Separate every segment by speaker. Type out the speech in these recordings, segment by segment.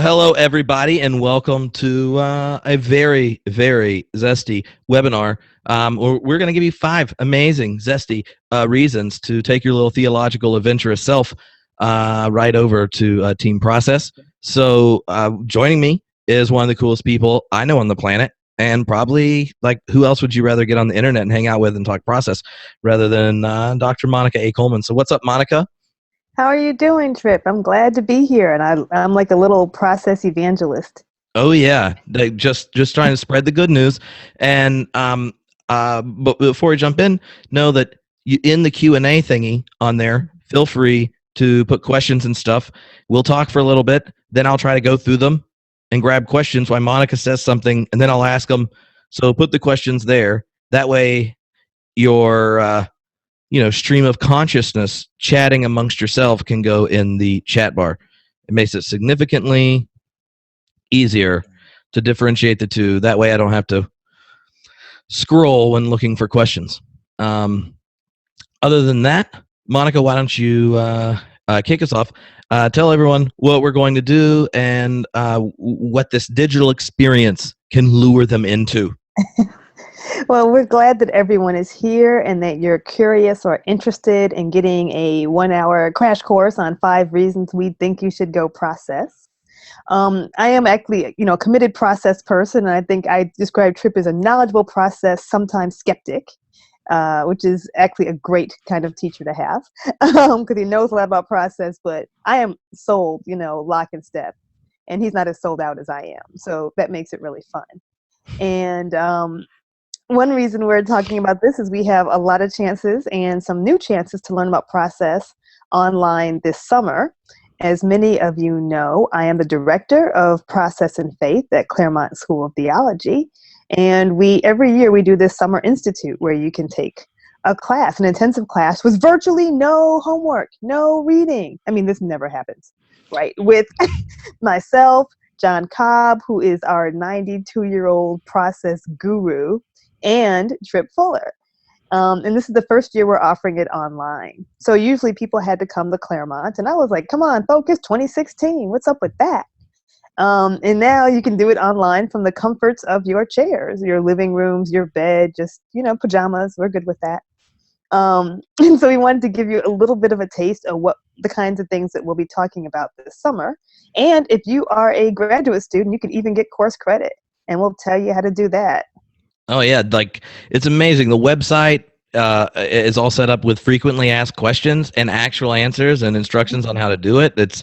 Speaker 1: Hello, everybody, and welcome to a very, very zesty webinar. We're going to give you 5 amazing, zesty reasons to take your little theological adventurous self right over to Team Process. So joining me is one of the coolest people I know on the planet, and probably, like, who else would you rather get on the internet and hang out with and talk process rather than Dr. Monica A. Colemann. So what's up, Monica?
Speaker 2: How are you doing, Tripp? I'm glad to be here, and I'm like a little process evangelist.
Speaker 1: Oh yeah, just trying to spread the good news. And but before we jump in, know that in the Q&A thingy on there, feel free to put questions and stuff. We'll talk for a little bit, then I'll try to go through them and grab questions while Monica says something, and then I'll ask them. So put the questions there. That way, your stream of consciousness chatting amongst yourself can go in the chat bar. It makes it significantly easier to differentiate the two. That way I don't have to scroll when looking for questions. Other than that, Monica, why don't you kick us off? Tell everyone what we're going to do and what this digital experience can lure them into.
Speaker 2: Well, we're glad that everyone is here and that you're curious or interested in getting a 1-hour crash course on 5 reasons we think you should go process. I am actually, a committed process person, and I think I describe Tripp as a knowledgeable process, sometimes skeptic, which is actually a great kind of teacher to have because he knows a lot about process, but I am sold, lock and step, and he's not as sold out as I am. So that makes it really fun. And one reason we're talking about this is we have a lot of chances and some new chances to learn about process online this summer. As many of you know, I am the director of Process and Faith at Claremont School of Theology. And every year we do this Summer Institute where you can take a class, an intensive class with virtually no homework, no reading. I mean, this never happens, right? With myself, John Cobb, who is our 92-year-old process guru, and Tripp Fuller. And this is the first year we're offering it online. So usually people had to come to Claremont, and I was like, come on, Focus 2016, what's up with that? And now you can do it online from the comforts of your chairs, your living rooms, your bed, just, pajamas. We're good with that. And so we wanted to give you a little bit of a taste of what the kinds of things that we'll be talking about this summer. And if you are a graduate student, you can even get course credit, and we'll tell you how to do that.
Speaker 1: Oh yeah, it's amazing. The website is all set up with frequently asked questions and actual answers and instructions on how to do it. It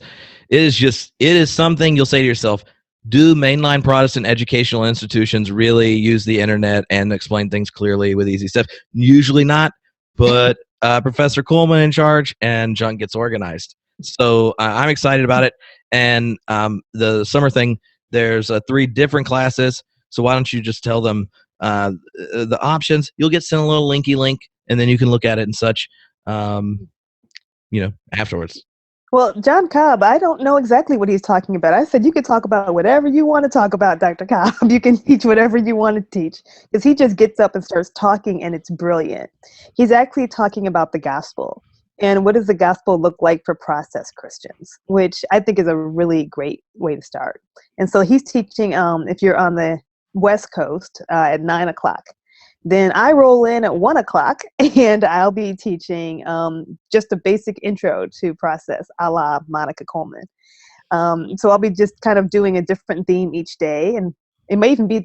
Speaker 1: is something you'll say to yourself, do mainline Protestant educational institutions really use the internet and explain things clearly with easy stuff? Usually not, but Professor Colemann in charge and junk gets organized. So I'm excited about it. And the summer thing, there's 3 different classes. So why don't you just tell them the options? You'll get sent a little linky link, and then you can look at it and such, afterwards.
Speaker 2: Well, John Cobb, I don't know exactly what he's talking about. I said you could talk about whatever you want to talk about, Dr. Cobb. You can teach whatever you want to teach, because he just gets up and starts talking, and it's brilliant. He's actually talking about the gospel. And what does the gospel look like for process Christians, which I think is a really great way to start. And so he's teaching, if you're on the West Coast, at 9 o'clock. Then I roll in at 1 o'clock, and I'll be teaching just a basic intro to process, a la Monica Colemann. So I'll be just kind of doing a different theme each day, and it may even be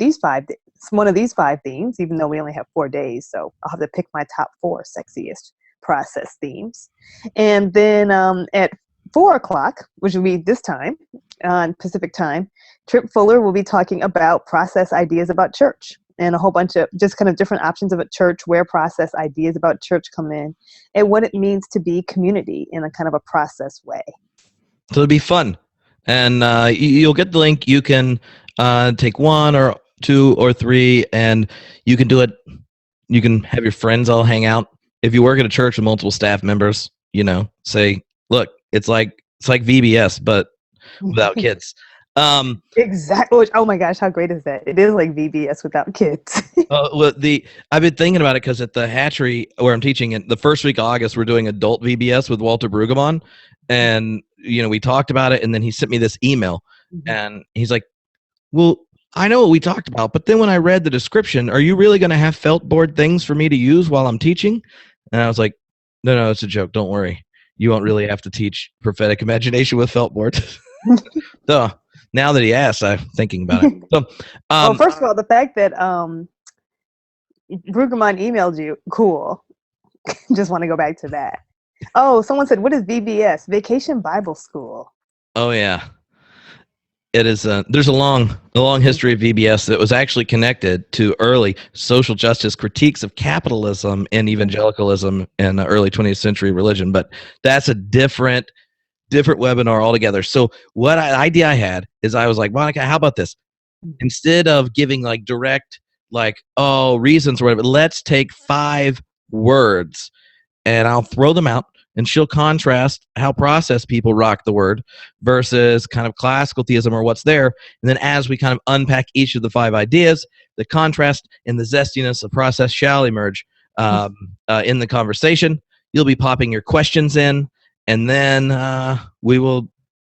Speaker 2: one of these 5 themes, even though we only have 4 days. So I'll have to pick my top 4 sexiest process themes. And then at 4 o'clock, which will be this time on Pacific time, Tripp Fuller will be talking about process ideas about church and a whole bunch of just kind of different options of a church, where process ideas about church come in, and what it means to be community in a kind of a process way.
Speaker 1: So it'll be fun. And you'll get the link. You can take 1 or 2 or 3, and you can do it. You can have your friends all hang out. If you work at a church with multiple staff members, say, look, it's like VBS, but without kids.
Speaker 2: Exactly. Oh my gosh, how great is that? It is like VBS without kids.
Speaker 1: I've been thinking about it because at the hatchery where I'm teaching, in the first week of August, we're doing adult VBS with Walter Brueggemann, and we talked about it, and then he sent me this email
Speaker 2: Mhm.
Speaker 1: And he's like, well, I know what we talked about, but then when I read the description, are you really going to have felt board things for me to use while I'm teaching? And I was like, no, it's a joke. Don't worry. You won't really have to teach prophetic imagination with felt boards. So now that he asked, I'm thinking about it. So,
Speaker 2: Well, first of all, the fact that Brueggemann emailed you, cool. Just want to go back to that. Oh, someone said, what is VBS? Vacation Bible School.
Speaker 1: oh yeah, it is. There's a long history of VBS that was actually connected to early social justice critiques of capitalism and evangelicalism in the early 20th century religion. But that's a different webinar altogether. So what idea I had is I was like, Monica, how about this? Instead of giving like direct, like, oh, reasons or whatever, let's take 5 words and I'll throw them out and she'll contrast how process people rock the word versus kind of classical theism or what's there. And then as we kind of unpack each of the 5 ideas, the contrast and the zestiness of process shall emerge in the conversation. You'll be popping your questions in, and then we'll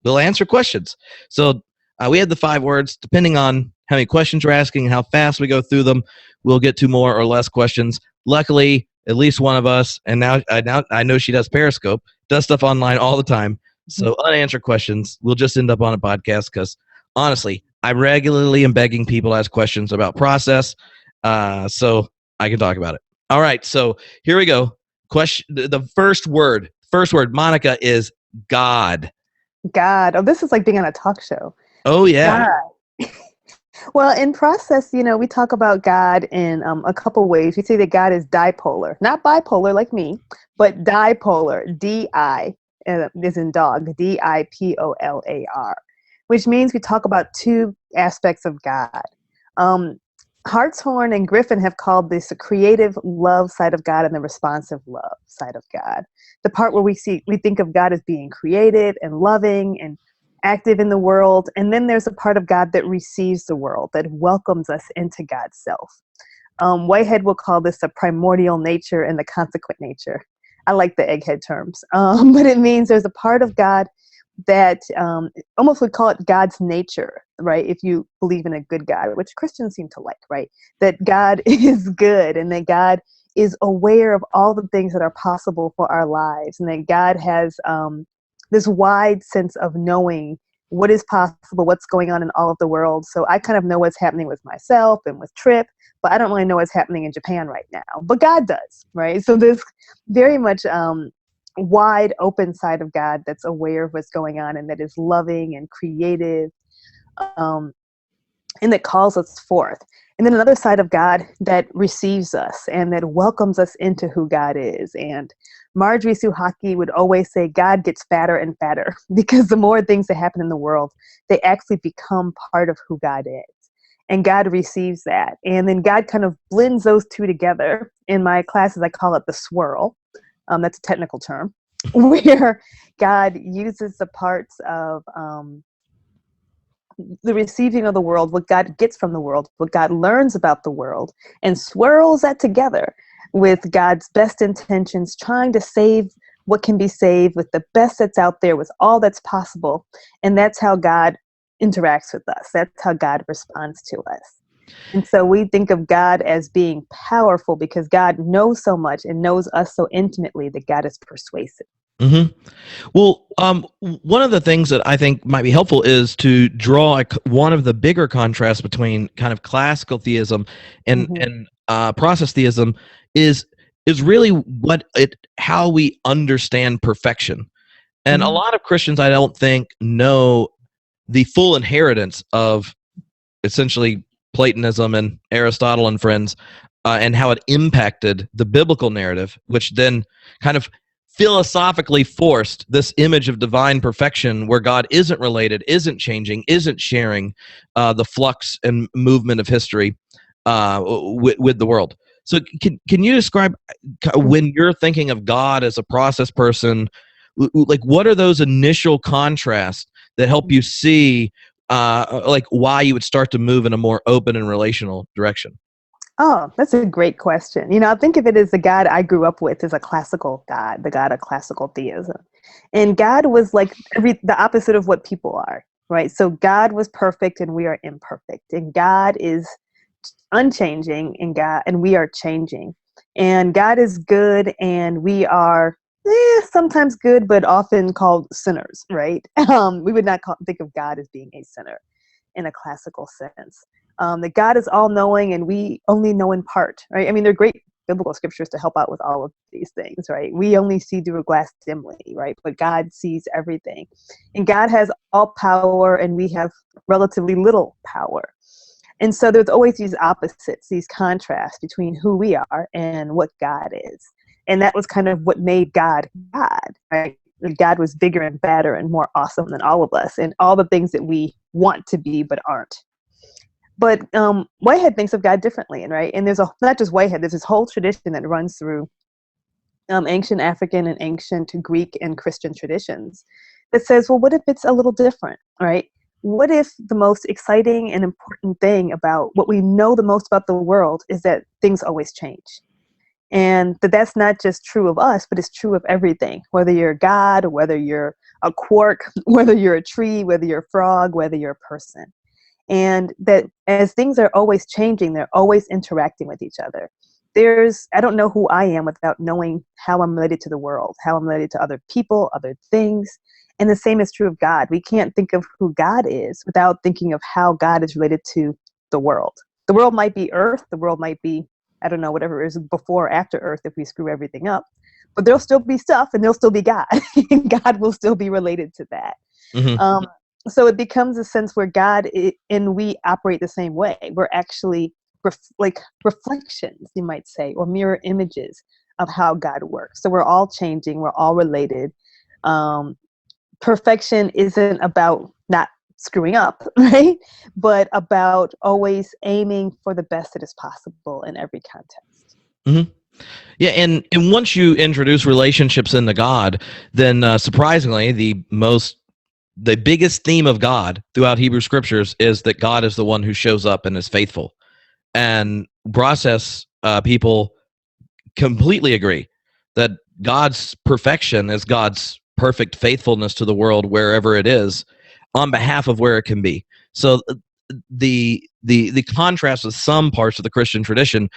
Speaker 1: answer questions. So we had the 5 words. Depending on how many questions you're asking and how fast we go through them, we'll get to more or less questions. Luckily, at least one of us, and now I know she does Periscope, does stuff online all the time. So unanswered questions, we'll just end up on a podcast because honestly, I regularly am begging people to ask questions about process, so I can talk about it. All right, so here we go. Question. The first word, Monica, is God.
Speaker 2: God. Oh, this is like being on a talk show.
Speaker 1: Oh yeah.
Speaker 2: God. Well, in process, we talk about God in a couple ways. We say that God is dipolar, not bipolar like me, but dipolar, D-I, is in dog, D-I-P-O-L-A-R, which means we talk about 2 aspects of God. Hartshorn and Griffin have called this the creative love side of God and the responsive love side of God. The part where we think of God as being creative and loving and active in the world, and then there's a part of God that receives the world, that welcomes us into God's self. Whitehead will call this the primordial nature and the consequent nature. I like the egghead terms, but it means there's a part of God that almost would call it God's nature, right? If you believe in a good God, which Christians seem to like, right? That God is good and that God is aware of all the things that are possible for our lives, and that God has this wide sense of knowing what is possible, what's going on in all of the world. So I kind of know what's happening with myself and with Tripp, but I don't really know what's happening in Japan right now. But God does, right? So there's very much wide open side of God that's aware of what's going on and that is loving and creative, and that calls us forth. And then another side of God that receives us and that welcomes us into who God is. And Marjorie Suhaki would always say God gets fatter and fatter because the more things that happen in the world, they actually become part of who God is. And God receives that. And then God kind of blends those 2 together. In my classes, I call it the swirl. That's a technical term, where God uses the parts of the receiving of the world, what God gets from the world, what God learns about the world, and swirls that together with God's best intentions, trying to save what can be saved with the best that's out there, with all that's possible. And that's how God interacts with us. That's how God responds to us. And so we think of God as being powerful because God knows so much and knows us so intimately that God is persuasive.
Speaker 1: Mm-hmm. Well, one of the things that I think might be helpful is to draw one of the bigger contrasts between kind of classical theism and process theism is really how we understand perfection. And a lot of Christians, I don't think, know the full inheritance of essentially Platonism and Aristotle and friends, and how it impacted the biblical narrative, which then kind of philosophically forced this image of divine perfection where God isn't related, isn't changing, isn't sharing the flux and movement of history with the world. So can you describe, when you're thinking of God as a process person, like what are those initial contrasts that help you see like why you would start to move in a more open and relational direction?
Speaker 2: Oh, that's a great question. I think of it as the God I grew up with is a classical God, the God of classical theism. And God was like the opposite of what people are, right? So God was perfect and we are imperfect, and God is unchanging, and we are changing. And God is good and we are sometimes good, but often called sinners, right? We would not think of God as being a sinner in a classical sense. That God is all-knowing and we only know in part, right? I mean, they're great biblical scriptures to help out with all of these things, right? We only see through a glass dimly, right? But God sees everything. And God has all power and we have relatively little power. And so there's always these opposites, these contrasts between who we are and what God is. And that was kind of what made God God, right? God was bigger and badder and more awesome than all of us and all the things that we want to be but aren't. But Whitehead thinks of God differently, right? And there's not just Whitehead, there's this whole tradition that runs through ancient African and ancient Greek and Christian traditions that says, well, what if it's a little different, right? What if the most exciting and important thing about what we know the most about the world is that things always change? And that's not just true of us, but it's true of everything, whether you're God, whether you're a quark, whether you're a tree, whether you're a frog, whether you're a person. And that as things are always changing, they're always interacting with each other. I don't know who I am without knowing how I'm related to the world, how I'm related to other people, other things. And the same is true of God. We can't think of who God is without thinking of how God is related to the world. The world might be Earth. The world might be, I don't know, whatever is before or after Earth if we screw everything up. But there'll still be stuff and there'll still be God. And God will still be related to that. Mm-hmm. So it becomes a sense where God and we operate the same way. We're actually like reflections, you might say, or mirror images of how God works. So we're all changing. We're all related. Perfection isn't about not screwing up, right? But about always aiming for the best that is possible in every context.
Speaker 1: Mm-hmm. Yeah, and once you introduce relationships into God, then surprisingly, the biggest theme of God throughout Hebrew scriptures is that God is the one who shows up and is faithful. And process people completely agree that God's perfection is God's perfect faithfulness to the world wherever it is on behalf of where it can be. So the contrast with some parts of the Christian tradition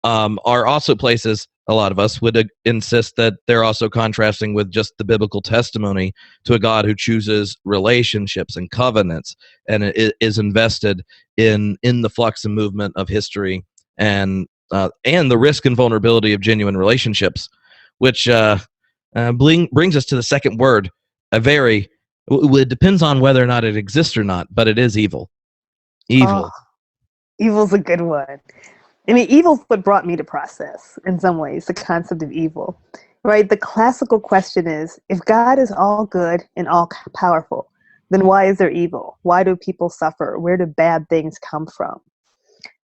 Speaker 1: are also places a lot of us would insist that they're also contrasting with just the biblical testimony to a God who chooses relationships and covenants and is invested in the flux and movement of history and the risk and vulnerability of genuine relationships, which brings us to the second word. It depends on whether or not it exists or not, but it is evil. Evil.
Speaker 2: Oh, evil's a good one. I mean, evil's what brought me to Process in some ways, the concept of evil, right? The classical question is, if God is all good and all powerful, then why is there evil? Why do people suffer? Where do bad things come from?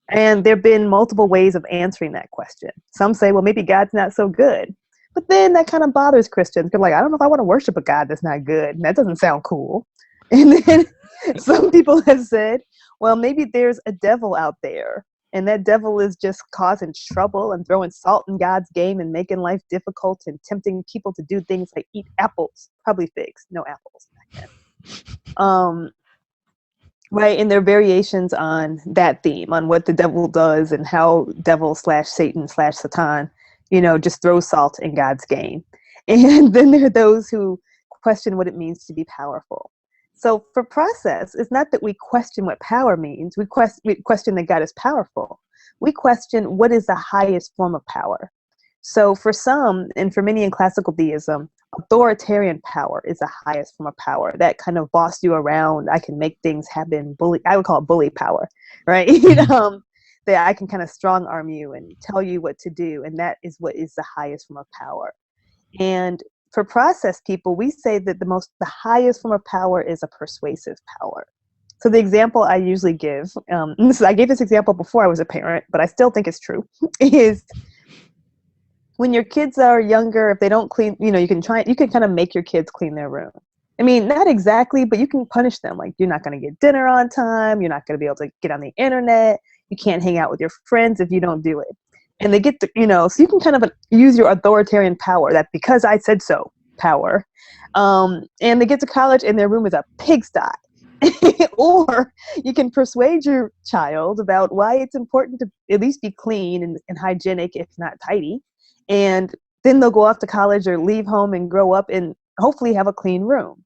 Speaker 2: And there have been multiple ways of answering that question. Some say, well, maybe God's not so good. But then that kind of bothers Christians. They're like, I don't know if I want to worship a God that's not good. And that doesn't sound cool. And then some people have said, well, maybe there's a devil out there. And that devil is just causing trouble and throwing salt in God's game and making life difficult and tempting people to do things like eat apples, probably figs, no apples back then. Right, and there are variations on that theme, on what the devil does and how devil/Satan/Satan, just throws salt in God's game. And then there are those who question what it means to be powerful. So for Process, it's not that we question what power means. We question that God is powerful. We question what is the highest form of power. So for some, and for many in classical theism, authoritarian power is the highest form of power. That kind of boss you around, I can make things happen. I would call it bully power, right? That I can kind of strong arm you and tell you what to do. And that is what is the highest form of power. And for Process people, we say that the highest form of power is a persuasive power. So the example I usually give, I gave this example before I was a parent, but I still think it's true, is when your kids are younger, if they don't clean, you can kind of make your kids clean their room. I mean, not exactly, but you can punish them. Like, you're not going to get dinner on time. You're not going to be able to get on the internet. You can't hang out with your friends if you don't do it. And they get to, so you can kind of use your authoritarian power, that because I said so power. And they get to college and their room is a pigsty. Or you can persuade your child about why it's important to at least be clean and hygienic, if not tidy. And then they'll go off to college or leave home and grow up and hopefully have a clean room.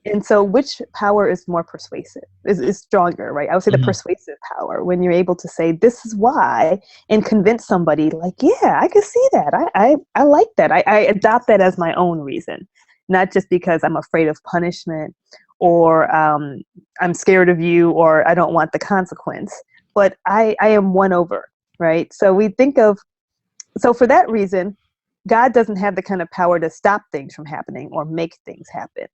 Speaker 2: And so which power is more persuasive, is stronger, right? I would say the persuasive power, when you're able to say, this is why, and convince somebody like, yeah, I can see that. I like that. I adopt that as my own reason, not just because I'm afraid of punishment or I'm scared of you or I don't want the consequence, but I am won over, right? So we think of, so for that reason, God doesn't have the kind of power to stop things from happening or make things happen.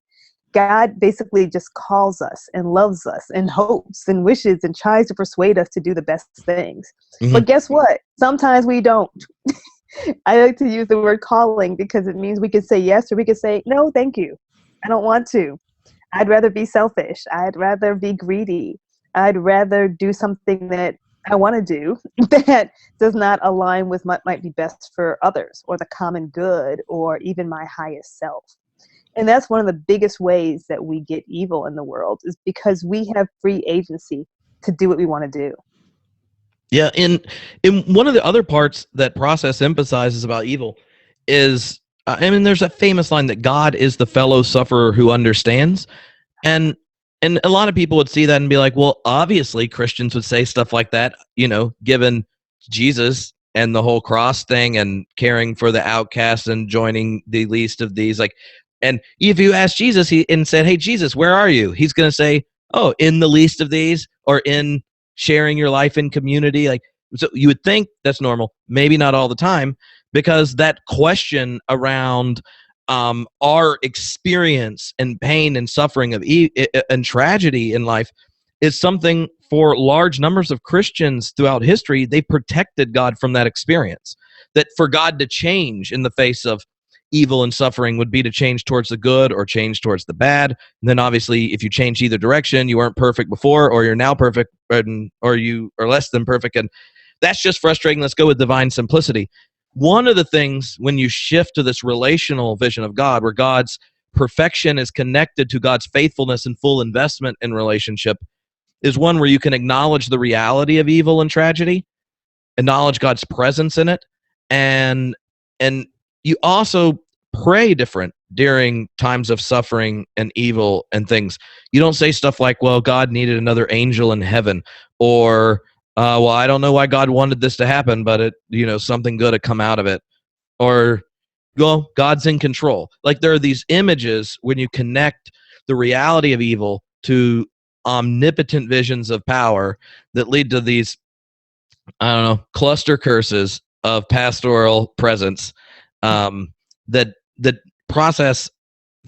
Speaker 2: God basically just calls us and loves us and hopes and wishes and tries to persuade us to do the best things. But guess what? Sometimes we don't. I like to use the word calling because it means we could say yes or we could say, no, thank you. I don't want to. I'd rather be selfish. I'd rather be greedy. I'd rather do something that I want to do that does not align with what might be best for others or the common good or even my highest self. And that's one of the biggest ways that we get evil in the world, is because we have free agency to do what we want to do.
Speaker 1: Yeah, in one of the other parts that Process emphasizes about evil is, there's a famous line that God is the fellow sufferer who understands, and a lot of people would see that and be like, well, obviously Christians would say stuff like that, given Jesus and the whole cross thing and caring for the outcasts and joining the least of these, like. And if you ask Jesus and said, hey, Jesus, where are you? He's going to say, oh, in the least of these, or in sharing your life in community. Like, so you would think that's normal. Maybe not all the time, because that question around our experience and pain and suffering of and tragedy in life is something for large numbers of Christians throughout history. They protected God from that experience. That for God to change in the face of evil and suffering would be to change towards the good or change towards the bad. And then obviously, if you change either direction, you weren't perfect before, or you're now perfect, or you are less than perfect. And that's just frustrating. Let's go with divine simplicity. One of the things when you shift to this relational vision of God, where God's perfection is connected to God's faithfulness and full investment in relationship, is one where you can acknowledge the reality of evil and tragedy, acknowledge God's presence in it, and you also pray different during times of suffering and evil and things. You don't say stuff like, well, God needed another angel in heaven, or well, I don't know why God wanted this to happen, but something good had come out of it, or well, God's in control. Like, there are these images when you connect the reality of evil to omnipotent visions of power that lead to these, I don't know, cluster curses of pastoral presence that Process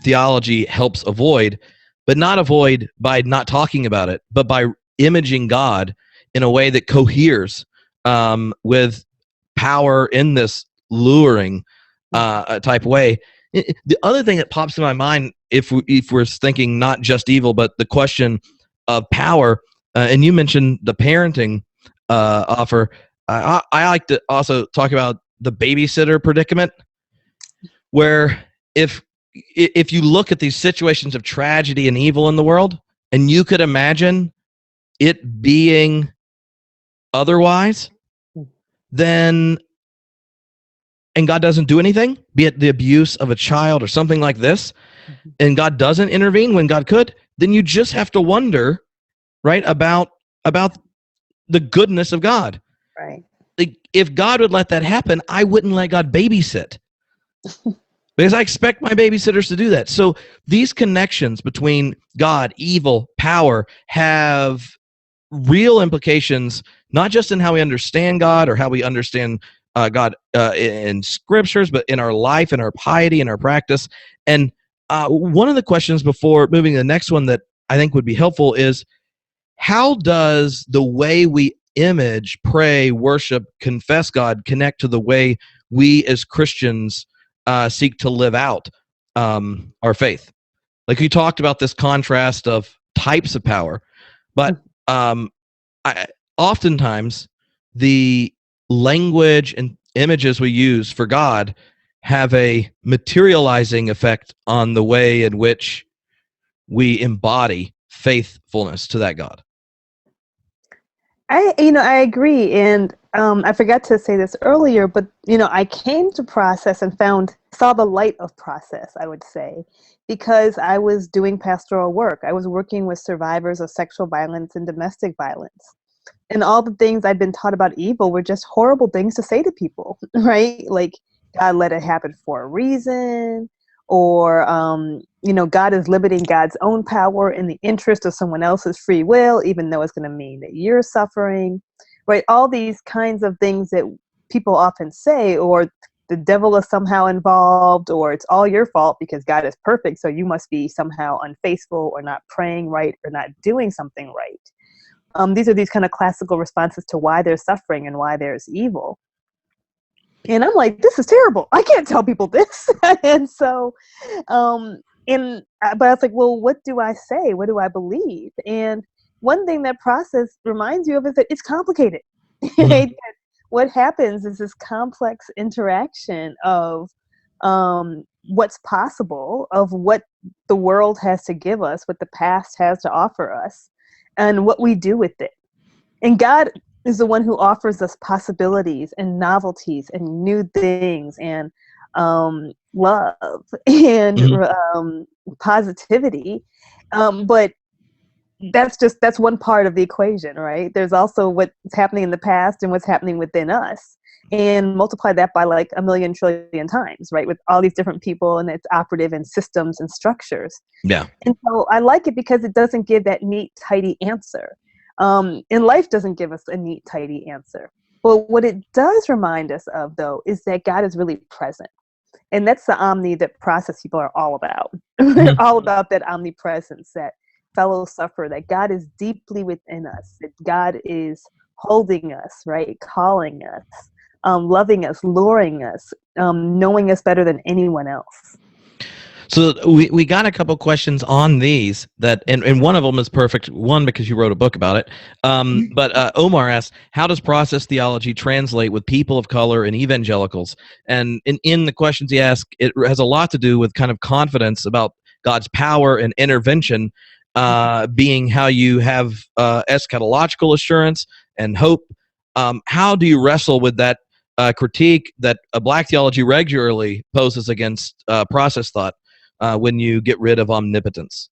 Speaker 1: Theology helps avoid, but not avoid by not talking about it, but by imaging God in a way that coheres with power in this luring type way. The other thing that pops in my mind, if we're thinking not just evil, but the question of power, and you mentioned the parenting offer, I like to also talk about the babysitter predicament, where if you look at these situations of tragedy and evil in the world, and you could imagine it being otherwise, then, and God doesn't do anything, be it the abuse of a child or something like this, and God doesn't intervene when God could, then you just have to wonder, right, about the goodness of God.
Speaker 2: Right.
Speaker 1: Like, if God would let that happen, I wouldn't let God babysit. Because I expect my babysitters to do that. So these connections between God, evil, power have real implications, not just in how we understand God or how we understand God in scriptures, but in our life, in our piety, in our practice. And one of the questions before moving to the next one that I think would be helpful is, how does the way we image, pray, worship, confess God connect to the way we as Christians seek to live out our faith? Like, you talked about this contrast of types of power, but oftentimes the language and images we use for God have a materializing effect on the way in which we embody faithfulness to that God.
Speaker 2: I agree. And I forgot to say this earlier, but, I came to Process and saw the light of Process, I would say, because I was doing pastoral work. I was working with survivors of sexual violence and domestic violence. And all the things I'd been taught about evil were just horrible things to say to people, right? Like, God let it happen for a reason, or, God is limiting God's own power in the interest of someone else's free will, even though it's going to mean that you're suffering, right? All these kinds of things that people often say, or the devil is somehow involved, or it's all your fault because God is perfect, so you must be somehow unfaithful or not praying right or not doing something right. These are these kind of classical responses to why there's suffering and why there's evil. And I'm like, this is terrible. I can't tell people this. And so, but I was like, well, what do I say? What do I believe? And one thing that Process reminds you of is that it's complicated. Right? What happens is this complex interaction of what's possible, of what the world has to give us, what the past has to offer us, and what we do with it. And God is the one who offers us possibilities and novelties and new things and love and positivity. But that's one part of the equation, right? There's also what's happening in the past and what's happening within us. And multiply that by like 1,000,000 trillion times, right? With all these different people, and it's operative in systems and structures.
Speaker 1: Yeah.
Speaker 2: And so I like it because it doesn't give that neat, tidy answer. And life doesn't give us a neat, tidy answer. Well, what it does remind us of, though, is that God is really present. And that's the omni that Process people are all about. They're all about that omnipresence, that fellow sufferer, that God is deeply within us, that God is holding us, right? Calling us. Loving us, luring us, knowing us better than anyone else.
Speaker 1: So we got a couple questions on these and one of them is perfect. One, because you wrote a book about it. But Omar asked, how does process theology translate with people of color and evangelicals? And in the questions he asked, it has a lot to do with kind of confidence about God's power and intervention, being how you have eschatological assurance and hope. How do you wrestle with that critique that black theology regularly poses against process thought when you get rid of omnipotence?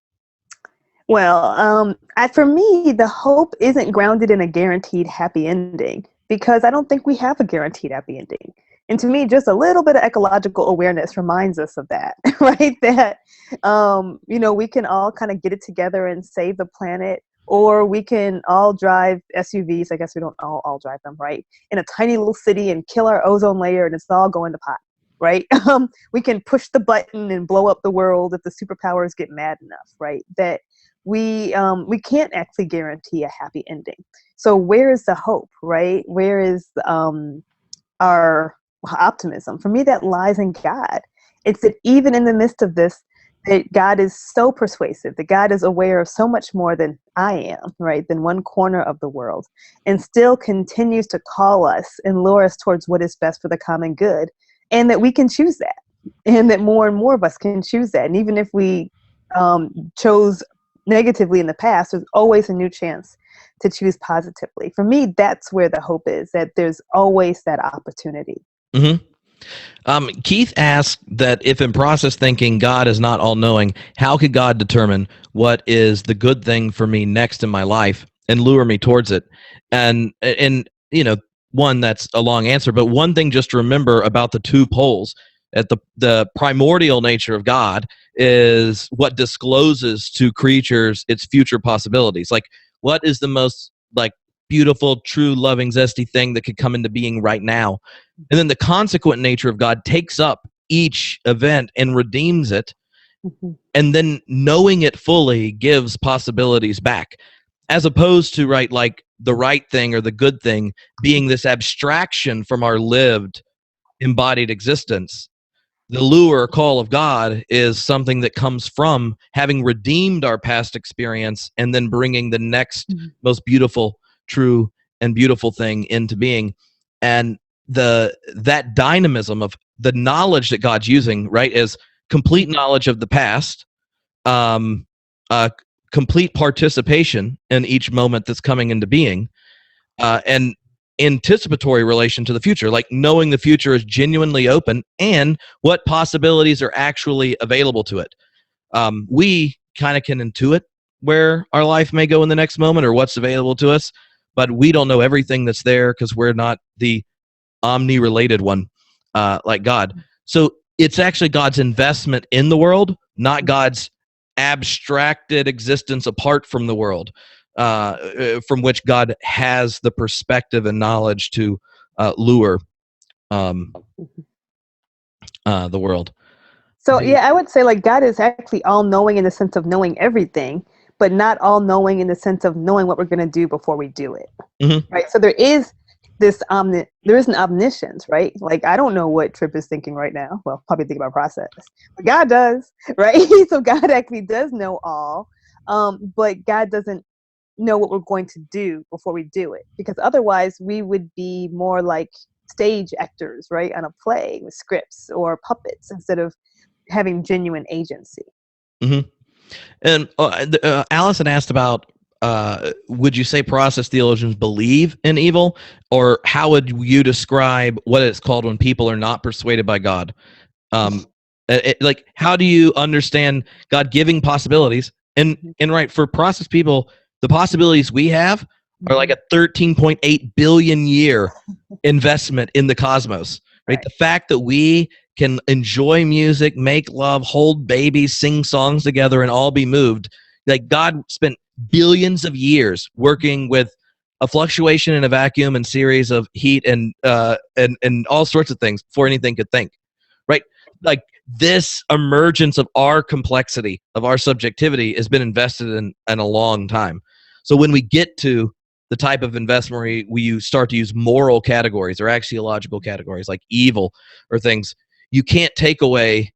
Speaker 2: Well, for me, the hope isn't grounded in a guaranteed happy ending, because I don't think we have a guaranteed happy ending. And to me, just a little bit of ecological awareness reminds us of that, right? That, we can all kind of get it together and save the planet, or we can all drive SUVs. I guess we don't all drive them, right? In a tiny little city and kill our ozone layer, and it's all going to pot, right? We can push the button and blow up the world if the superpowers get mad enough, right? That we can't actually guarantee a happy ending. So where is the hope, right? Where is our optimism? For me, that lies in God. It's that even in the midst of this, that God is so persuasive, that God is aware of so much more than I am, right, than one corner of the world, and still continues to call us and lure us towards what is best for the common good, and that we can choose that, and that more and more of us can choose that. And even if we chose negatively in the past, there's always a new chance to choose positively. For me, that's where the hope is, that there's always that opportunity.
Speaker 1: Mm-hmm. Keith asked that if in process thinking God is not all-knowing, how could God determine what is the good thing for me next in my life and lure me towards it? And one, that's a long answer, but one thing just to remember about the two poles, at the primordial nature of God is what discloses to creatures its future possibilities. Like, what is the most beautiful, true, loving, zesty thing that could come into being right now? And then the consequent nature of God takes up each event and redeems it, and then knowing it fully gives possibilities back, as opposed to the right thing or the good thing being this abstraction from our lived, embodied existence. The lure or call of God is something that comes from having redeemed our past experience and then bringing the next most beautiful, true, and beautiful thing into being. And that dynamism of the knowledge that God's using, right, is complete knowledge of the past, complete participation in each moment that's coming into being, and anticipatory relation to the future, like knowing the future is genuinely open and what possibilities are actually available to it. We kind of can intuit where our life may go in the next moment or what's available to us, but we don't know everything that's there because we're not the omni-related one, like God. So it's actually God's investment in the world, not God's abstracted existence apart from the world, from which God has the perspective and knowledge to lure the world.
Speaker 2: So yeah, I would say like God is actually all knowing in the sense of knowing everything, but not all knowing in the sense of knowing what we're going to do before we do it.
Speaker 1: Mm-hmm.
Speaker 2: Right. So there is this there is an omniscience, right? Like I don't know what Tripp is thinking right now. Well, probably thinking about process, but God does, right? So God actually does know all, but God doesn't know what we're going to do before we do it, because otherwise we would be more like stage actors, right, on a play with scripts or puppets instead of having genuine agency.
Speaker 1: Mm-hmm. And Allison asked about, would you say process theologians believe in evil, or how would you describe what it's called when people are not persuaded by God? Like, how do you understand God giving possibilities? And right, for process people, the possibilities we have are like a 13.8 billion year investment in the cosmos. Right? The fact that we can enjoy music, make love, hold babies, sing songs together, and all be moved. Like God spent billions of years working with a fluctuation in a vacuum and series of heat and all sorts of things before anything could think. Right? Like this emergence of our complexity, of our subjectivity, has been invested in a long time. So when we get to the type of investment where we start to use moral categories or axiological categories like evil or things, you can't take away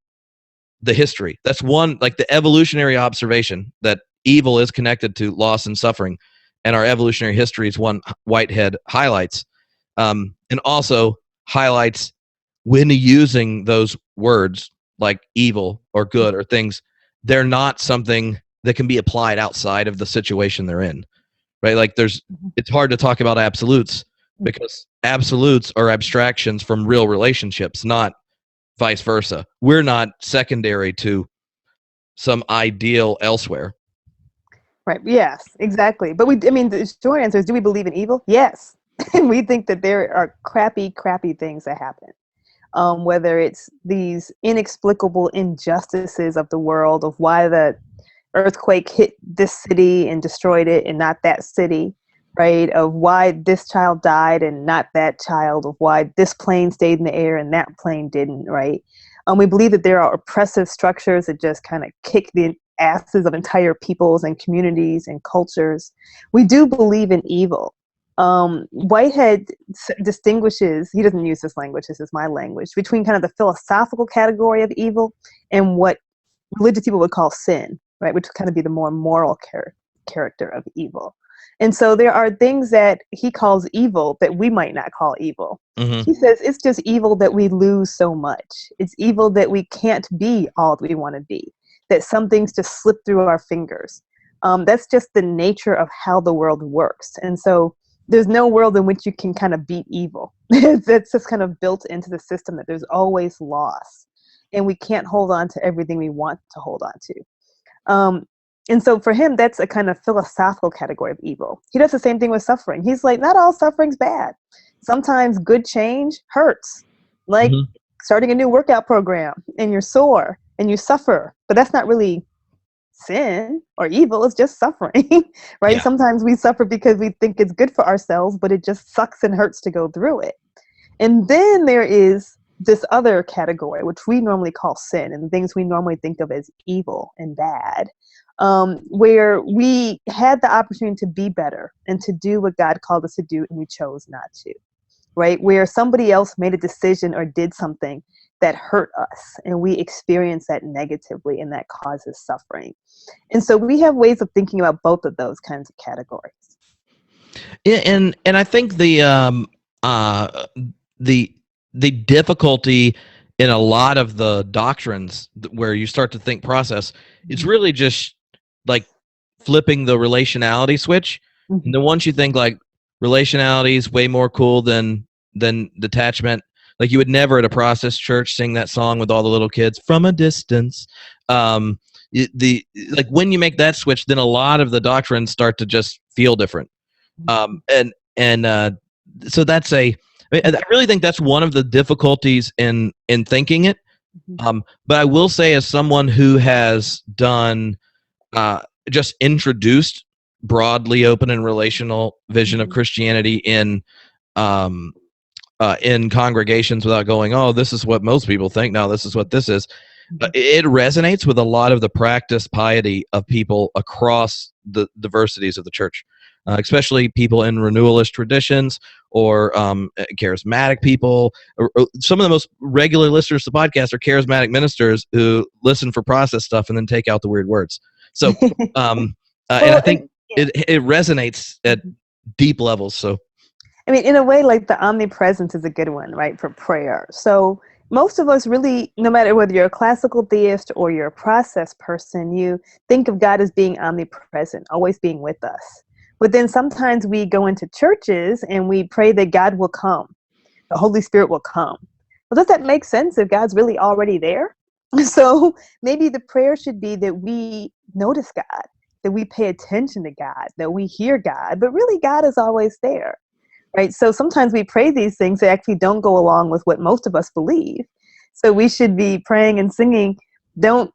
Speaker 1: the history. That's one, like the evolutionary observation that evil is connected to loss and suffering, and our evolutionary history is one Whitehead highlights, and also highlights when using those words like evil or good or things, they're not something that can be applied outside of the situation they're in. Right? Like it's hard to talk about absolutes because absolutes are abstractions from real relationships, not vice versa. We're not secondary to some ideal elsewhere.
Speaker 2: Right. Yes, exactly. But the short answer is, do we believe in evil? Yes. And we think that there are crappy things that happen. Whether it's these inexplicable injustices of the world, of why the earthquake hit this city and destroyed it and not that city, right? Of why this child died and not that child, of why this plane stayed in the air and that plane didn't, right? We believe that there are oppressive structures that just kind of kick the asses of entire peoples and communities and cultures. We do believe in evil. Whitehead distinguishes, he doesn't use this language, this is my language, between kind of the philosophical category of evil and what religious people would call sin, right, which would kind of be the more moral character of evil. And so there are things that he calls evil that we might not call evil.
Speaker 1: Mm-hmm.
Speaker 2: He says it's just evil that we lose so much. It's evil that we can't be all that we want to be, that some things just slip through our fingers. That's just the nature of how the world works. And so there's no world in which you can kind of beat evil. That's just kind of built into the system, that there's always loss. And we can't hold on to everything we want to hold on to. And so for him, that's a kind of philosophical category of evil. He does the same thing with suffering. He's like, not all suffering's bad. Sometimes good change hurts. Like starting a new workout program and you're sore and you suffer, but that's not really sin or evil. It's just suffering, right?
Speaker 1: Yeah.
Speaker 2: Sometimes we suffer because we think it's good for ourselves, but it just sucks and hurts to go through it. And then there is this other category, which we normally call sin, and things we normally think of as evil and bad, where we had the opportunity to be better and to do what God called us to do, and we chose not to, right? Where somebody else made a decision or did something that hurt us, and we experience that negatively, and that causes suffering. And so we have ways of thinking about both of those kinds of categories.
Speaker 1: Yeah, and I think the difficulty in a lot of the doctrines where you start to think process, it's really just like flipping the relationality switch. And then once you think like relationality is way more cool than detachment, like you would never at a Process church sing that song with all the little kids from a distance. Like when you make that switch, then a lot of the doctrines start to just feel different. So that's I really think that's one of the difficulties in thinking it. But I will say, as someone who has done just introduced broadly open and relational vision of Christianity in congregations without going, oh, this is what most people think. No, this is what this is. It resonates with a lot of the practice piety of people across the diversities of the church, especially people in renewalist traditions or charismatic people. Or some of the most regular listeners to podcasts are charismatic ministers who listen for Process stuff and then take out the weird words. So, and I think it resonates at deep levels. So,
Speaker 2: I mean, in a way, like the omnipresence is a good one, right, for prayer. So most of us really, no matter whether you're a classical theist or you're a Process person, you think of God as being omnipresent, always being with us. But then sometimes we go into churches and we pray that God will come, the Holy Spirit will come. Well, does that make sense if God's really already there? So maybe the prayer should be that we notice God, that we pay attention to God, that we hear God, but really God is always there. Right. So sometimes we pray these things that actually don't go along with what most of us believe. So we should be praying and singing, don't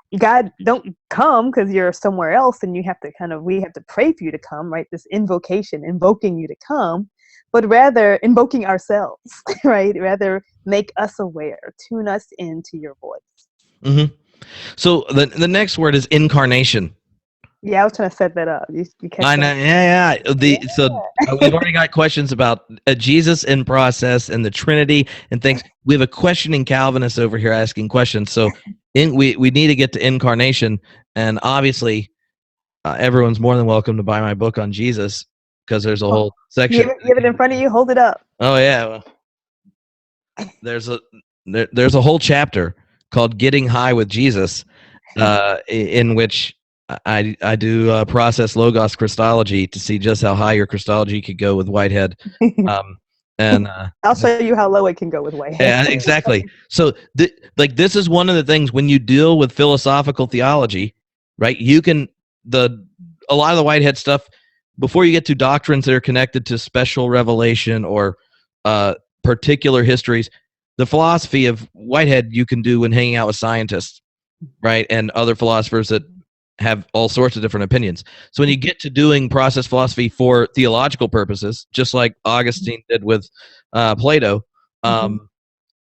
Speaker 2: come because you're somewhere else and you have to we have to pray for you to come, right? This invocation, invoking you to come, but rather invoking ourselves, right? Rather make us aware, tune us into your voice.
Speaker 1: So the next word is incarnation.
Speaker 2: Yeah, I was trying to set that up. You
Speaker 1: I know, yeah. So we've already got questions about Jesus in Process and the Trinity and things. We have a questioning Calvinist over here asking questions. So we need to get to incarnation, and obviously, everyone's more than welcome to buy my book on Jesus because there's a whole section.
Speaker 2: You have it in front of you. Hold it up.
Speaker 1: Oh yeah, there's a whole chapter called "Getting High with Jesus," in which I do process logos Christology to see just how high your Christology could go with Whitehead. And
Speaker 2: I'll show you how low it can go with Whitehead.
Speaker 1: Yeah, exactly. So this is one of the things when you deal with philosophical theology, right? You can a lot of the Whitehead stuff before you get to doctrines that are connected to special revelation or particular histories. The philosophy of Whitehead you can do when hanging out with scientists, right, and other philosophers that have all sorts of different opinions. So when you get to doing process philosophy for theological purposes, just like Augustine did with Plato,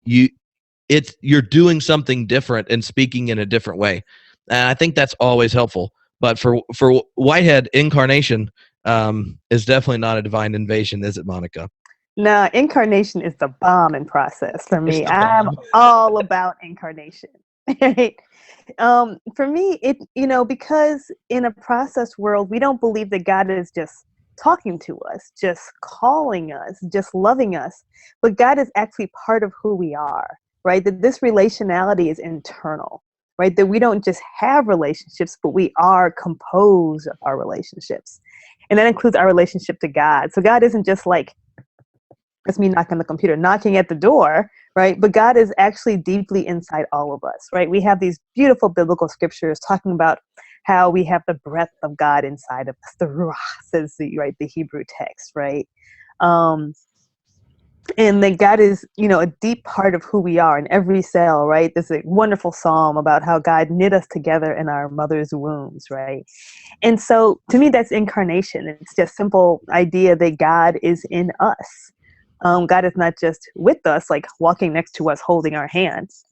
Speaker 1: you're doing something different and speaking in a different way. And I think that's always helpful. But for Whitehead, incarnation is definitely not a divine invasion, is it, Monica?
Speaker 2: No, incarnation is the bomb in Process for me. I'm all about incarnation. Right? For me, because in a Process world, we don't believe that God is just talking to us, just calling us, just loving us, but God is actually part of who we are, right? That this relationality is internal, right? That we don't just have relationships, but we are composed of our relationships. And that includes our relationship to God. So God isn't just like, it's me knocking on the computer, knocking at the door, right? But God is actually deeply inside all of us, right? We have these beautiful biblical scriptures talking about how we have the breath of God inside of us. The ruach says the Hebrew text, right? And that God is, a deep part of who we are in every cell, right? There's a wonderful psalm about how God knit us together in our mother's wombs, right? And so to me, that's incarnation. It's just simple idea that God is in us. God is not just with us, like walking next to us, holding our hands,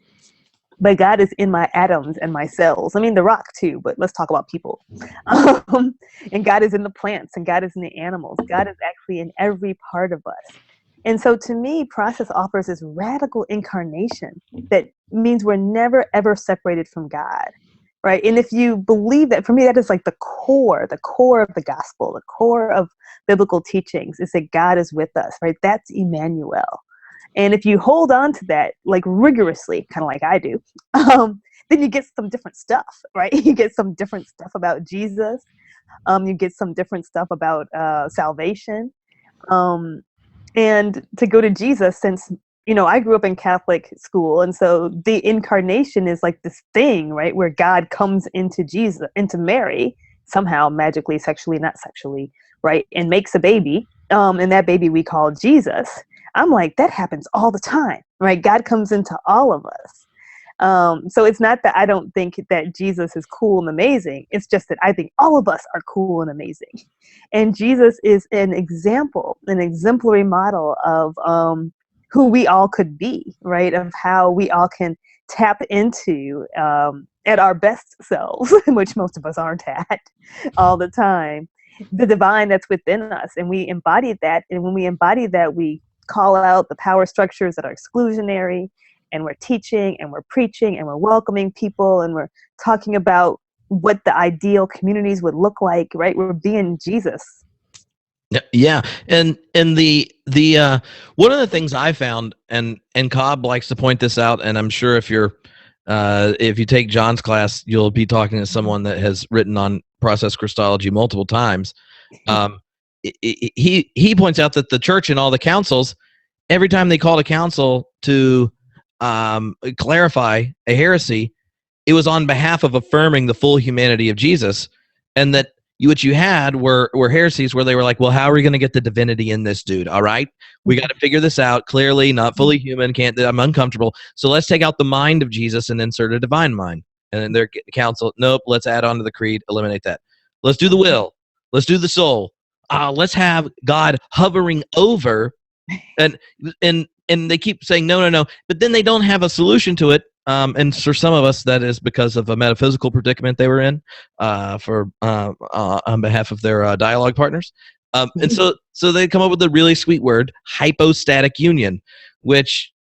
Speaker 2: but God is in my atoms and my cells. I mean, the rock too, but let's talk about people. And God is in the plants, and God is in the animals. God is actually in every part of us. And so to me, Process offers this radical incarnation that means we're never, ever separated from God. Right. And if you believe that, for me, that is like the core of the gospel, the core of biblical teachings is that God is with us. Right. That's Emmanuel. And if you hold on to that, like rigorously, kind of like I do, then you get some different stuff. Right. You get some different stuff about Jesus. You get some different stuff about salvation. And to go to Jesus, since, I grew up in Catholic school, and so the incarnation is like this thing, right, where God comes into Mary, somehow magically, sexually, not sexually, right, and makes a baby, and that baby we call Jesus. I'm like, that happens all the time, right? God comes into all of us. So it's not that I don't think that Jesus is cool and amazing. It's just that I think all of us are cool and amazing. And Jesus is an example, an exemplary model of who we all could be, right? Of how we all can tap into at our best selves, which most of us aren't at all the time, the divine that's within us. And we embody that. And when we embody that, we call out the power structures that are exclusionary, and we're teaching and we're preaching and we're welcoming people and we're talking about what the ideal communities would look like, right? We're being Jesus.
Speaker 1: Yeah, and the one of the things I found, and Cobb likes to point this out, and I'm sure if you take John's class, you'll be talking to someone that has written on process Christology multiple times. He points out that the church and all the councils, every time they called a council to clarify a heresy, it was on behalf of affirming the full humanity of Jesus, and that what you had were heresies where they were like, well, how are we going to get the divinity in this dude? All right, we got to figure this out. Clearly not fully human, I'm uncomfortable, so let's take out the mind of Jesus and insert a divine mind. And then their council, nope, let's add on to the creed, eliminate that. Let's do the will, let's do the soul, let's have God hovering over, and they keep saying no, but then they don't have a solution to it. And for some of us, that is because of a metaphysical predicament they were in on behalf of their dialogue partners. And so they come up with a really sweet word, hypostatic union, which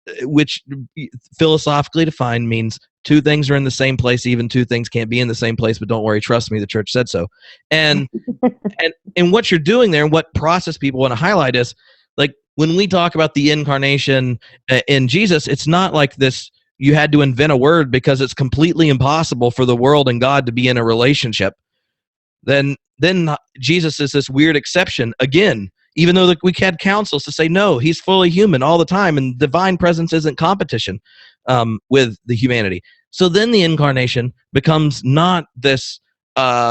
Speaker 1: philosophically defined means two things are in the same place, even two things can't be in the same place, but don't worry, trust me, the church said so. And what you're doing there, and what process people want to highlight is, like, when we talk about the incarnation in Jesus, it's not like this, you had to invent a word because it's completely impossible for the world and God to be in a relationship. Then Jesus is this weird exception again, even though we had councils to say, no, he's fully human all the time, and divine presence isn't competition with the humanity. So then the incarnation becomes not this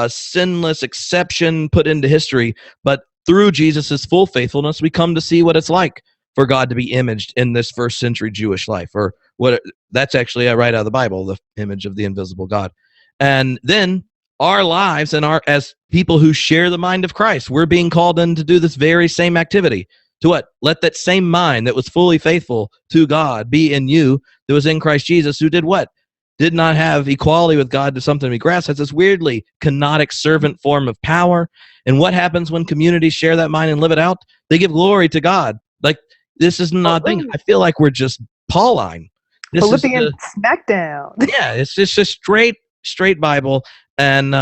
Speaker 1: sinless exception put into history, but through Jesus' full faithfulness, we come to see what it's like for God to be imaged in this first century Jewish life, or that's actually right out of the Bible, the image of the invisible God. And then our lives and as people who share the mind of Christ, we're being called in to do this very same activity. To what? Let that same mind that was fully faithful to God be in you, that was in Christ Jesus, who did what? Did not have equality with God to something to be grasped. It's this weirdly kenotic servant form of power. And what happens when communities share that mind and live it out? They give glory to God. Like, this is not thing. I feel like we're just Pauline. This
Speaker 2: Philippians smackdown.
Speaker 1: Yeah, it's just a straight Bible. And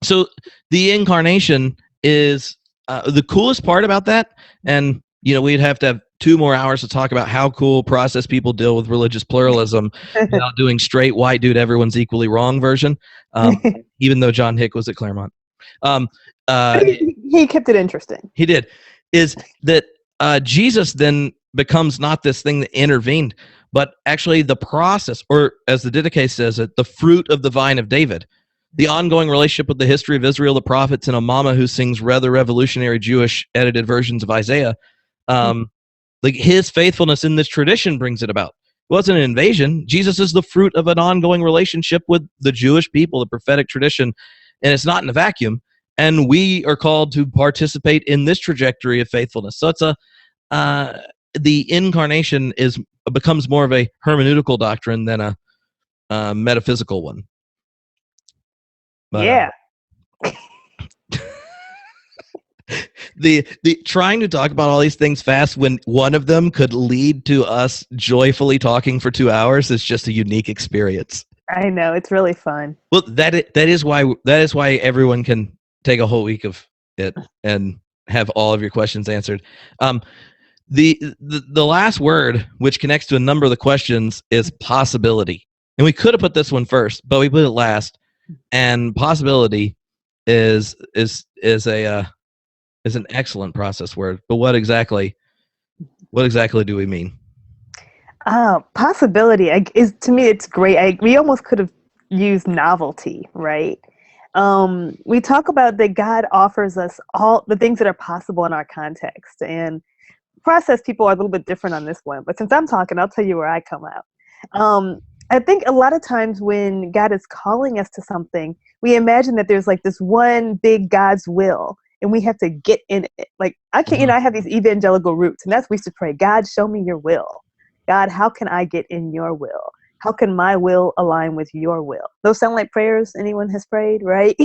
Speaker 1: so the incarnation is the coolest part about that. And, we'd have to have 2 more hours to talk about how cool process people deal with religious pluralism without doing straight white dude, everyone's equally wrong version, even though John Hick was at Claremont.
Speaker 2: He kept it interesting.
Speaker 1: He did. Is that Jesus then becomes not this thing that intervened, but actually the process, or as the Didache says it, the fruit of the vine of David, the ongoing relationship with the history of Israel, the prophets, and a mama who sings rather revolutionary Jewish edited versions of Isaiah. Like, his faithfulness in this tradition brings it about. It wasn't an invasion. Jesus is the fruit of an ongoing relationship with the Jewish people, the prophetic tradition, and it's not in a vacuum. And we are called to participate in this trajectory of faithfulness. So it's the incarnation becomes more of a hermeneutical doctrine than a metaphysical one. But,
Speaker 2: yeah.
Speaker 1: The trying to talk about all these things fast when one of them could lead to us joyfully talking for 2 hours is just a unique experience.
Speaker 2: I know, it's really fun.
Speaker 1: Well, that is why everyone can take a whole week of it and have all of your questions answered. The last word, which connects to a number of the questions, is possibility. And we could have put this one first, but we put it last. And possibility is an excellent process word. But what exactly do we mean?
Speaker 2: Possibility is, to me, it's great. We almost could have used novelty, right? We talk about that God offers us all the things that are possible in our context, and process people are a little bit different on this one. But since I'm talking, I'll tell you where I come out. I think a lot of times when God is calling us to something, we imagine that there's like this one big God's will, and we have to get in it. Like I can't, I have these evangelical roots, and that's we used to pray, God, show me your will. God, how can I get in your will? How can my will align with your will? Those sound like prayers anyone has prayed, right?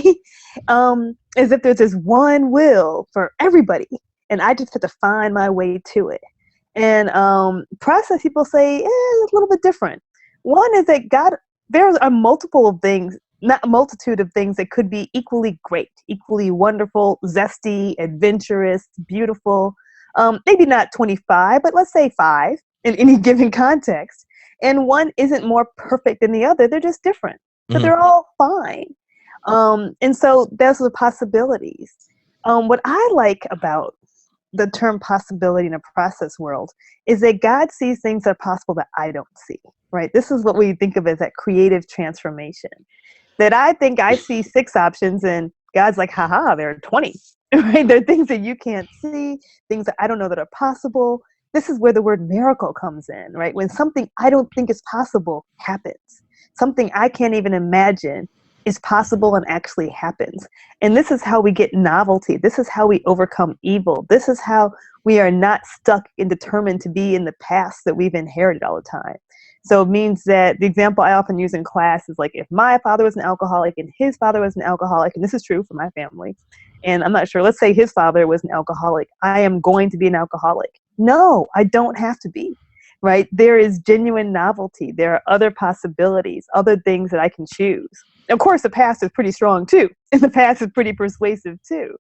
Speaker 2: As if there's this one will for everybody, and I just have to find my way to it. And process people say, it's a little bit different. One is that God, there are multiple of things, not a multitude of things that could be equally great, equally wonderful, zesty, adventurous, beautiful. Maybe not 25, but let's say 5 in any given context. And one isn't more perfect than the other. They're just different, but they're all fine. And so those are the possibilities. What I like about the term possibility in a process world is that God sees things that are possible that I don't see, right? This is what we think of as that creative transformation. That I think I see 6 options and God's like, haha, there are 20, right? There are things that you can't see, things that I don't know that are possible. This is where the word miracle comes in, right? When something I don't think is possible happens. Something I can't even imagine is possible and actually happens. And this is how we get novelty. This is how we overcome evil. This is how we are not stuck and determined to be in the past that we've inherited all the time. So it means that the example I often use in class is like, if my father was an alcoholic and his father was an alcoholic, and this is true for my family, and I'm not sure, let's say his father was an alcoholic, I am going to be an alcoholic. No, I don't have to be, right? There is genuine novelty. There are other possibilities, other things that I can choose. Of course, the past is pretty strong too, and the past is pretty persuasive too.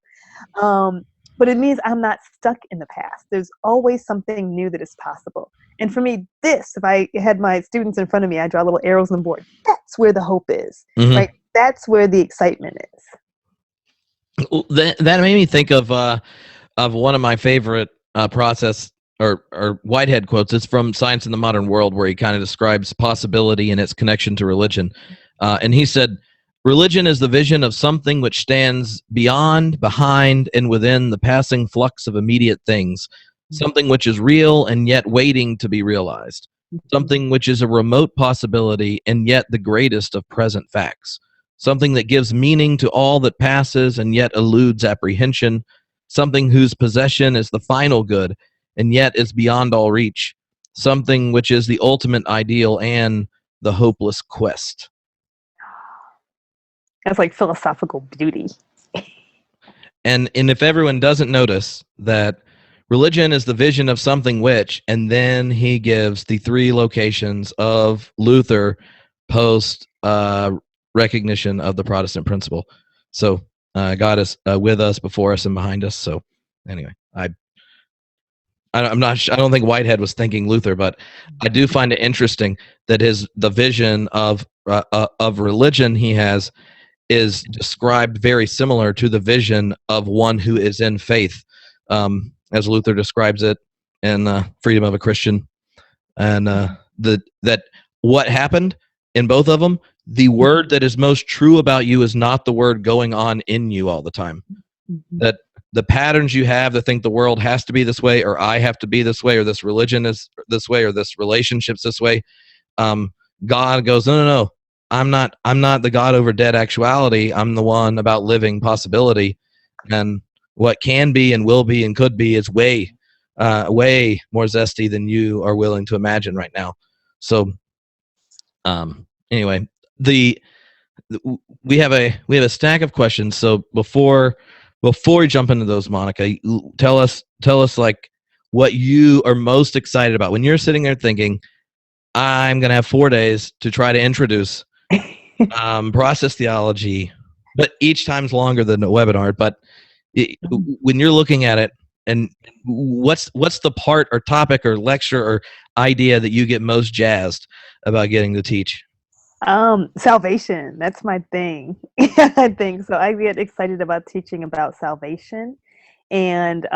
Speaker 2: But it means I'm not stuck in the past. There's always something new that is possible. And for me, this, if I had my students in front of me, I draw little arrows on the board. That's where the hope is, right? That's where the excitement is.
Speaker 1: Well, that made me think of one of my favorite process or Whitehead quotes. It's from Science in the Modern World, where he kind of describes possibility and its connection to religion. And he said, religion is the vision of something which stands beyond, behind, and within the passing flux of immediate things, something which is real and yet waiting to be realized, something which is a remote possibility and yet the greatest of present facts, something that gives meaning to all that passes and yet eludes apprehension, something whose possession is the final good and yet is beyond all reach, something which is the ultimate ideal and the hopeless quest.
Speaker 2: That's like philosophical beauty.
Speaker 1: And if everyone doesn't notice that religion is the vision of something which, and then he gives the 3 locations of Luther post recognition of the Protestant principle. So God is with us, before us, and behind us. So anyway, I'm not. I don't think Whitehead was thinking Luther, but I do find it interesting that the vision of religion he has is described very similar to the vision of one who is in faith, as Luther describes it in Freedom of a Christian, and that what happened in both of them, the word that is most true about you is not the word going on in you all the time. That the patterns you have to think the world has to be this way, or I have to be this way, or this religion is this way, or this relationship's this way. God goes, no. I'm not the God over dead actuality. I'm the one about living possibility, and what can be and will be and could be is way more zesty than you are willing to imagine right now. So, anyway, we have a stack of questions. So before we jump into those, Monica, tell us like what you are most excited about when you're sitting there thinking, I'm going to have 4 days to try to introduce process theology, but each time's longer than a webinar. But when you're looking at it, and what's the part or topic or lecture or idea that you get most jazzed about getting to teach?
Speaker 2: Salvation. That's my thing. I think so. I get excited about teaching about salvation and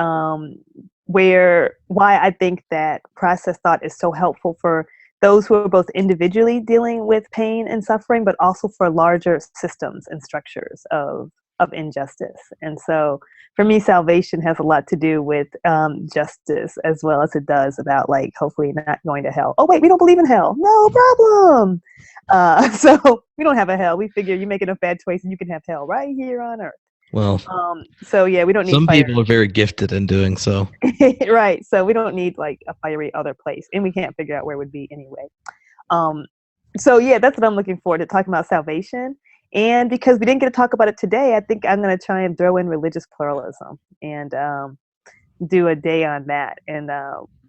Speaker 2: why I think that process thought is so helpful for those who are both individually dealing with pain and suffering, but also for larger systems and structures of injustice. And so for me, salvation has a lot to do with justice as well as it does about like hopefully not going to hell. Oh wait, we don't believe in hell. No problem. So we don't have a hell. We figure you make enough bad choices, you can have hell right here on earth.
Speaker 1: Well,
Speaker 2: so yeah, we don't need
Speaker 1: some
Speaker 2: fire.
Speaker 1: people are very gifted in doing so.
Speaker 2: Right. So we don't need like a fiery other place, and we can't figure out where it would be anyway. So yeah, that's what I'm looking forward to, talking about salvation. And because we didn't get to talk about it today, I think I'm going to try and throw in religious pluralism and do a day on that and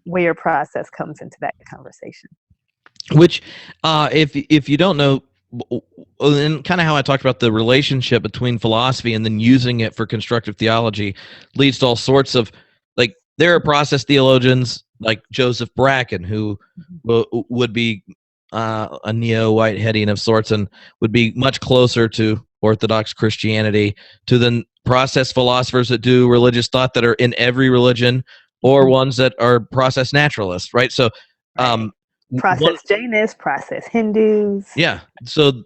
Speaker 2: where process comes into that conversation.
Speaker 1: Which, if you don't know, and kind of how I talked about the relationship between philosophy and then using it for constructive theology leads to all sorts of, like, there are process theologians like Joseph Bracken who would be a neo-Whiteheadian of sorts and would be much closer to Orthodox Christianity, to the process philosophers that do religious thought that are in every religion, or ones that are process naturalists, right? So
Speaker 2: process Jainists, process Hindus.
Speaker 1: Yeah. So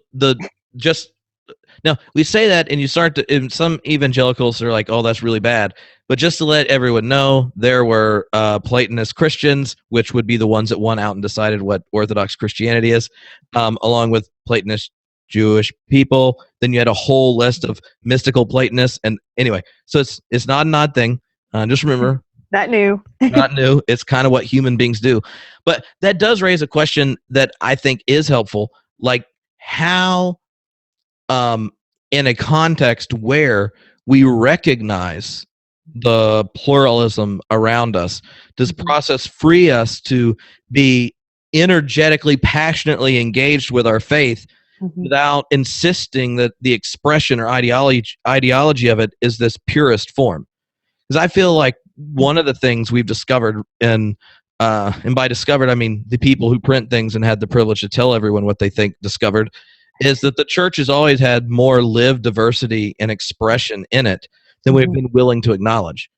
Speaker 1: now we say that, and you start to, and some evangelicals are like, "Oh, that's really bad." But just to let everyone know, there were Platonist Christians, which would be the ones that went out and decided what Orthodox Christianity is, along with Platonist Jewish people. Then you had a whole list of mystical Platonists, and anyway, so it's not an odd thing. Just remember.
Speaker 2: Not new.
Speaker 1: Not new. It's kind of what human beings do. But that does raise a question that I think is helpful, like how, in a context where we recognize the pluralism around us, does process free us to be energetically, passionately engaged with our faith without insisting that the expression or ideology of it is this purest form? Because I feel like one of the things we've discovered, and by discovered I mean the people who print things and had the privilege to tell everyone what they think discovered, is that the church has always had more lived diversity and expression in it than we've been willing to acknowledge.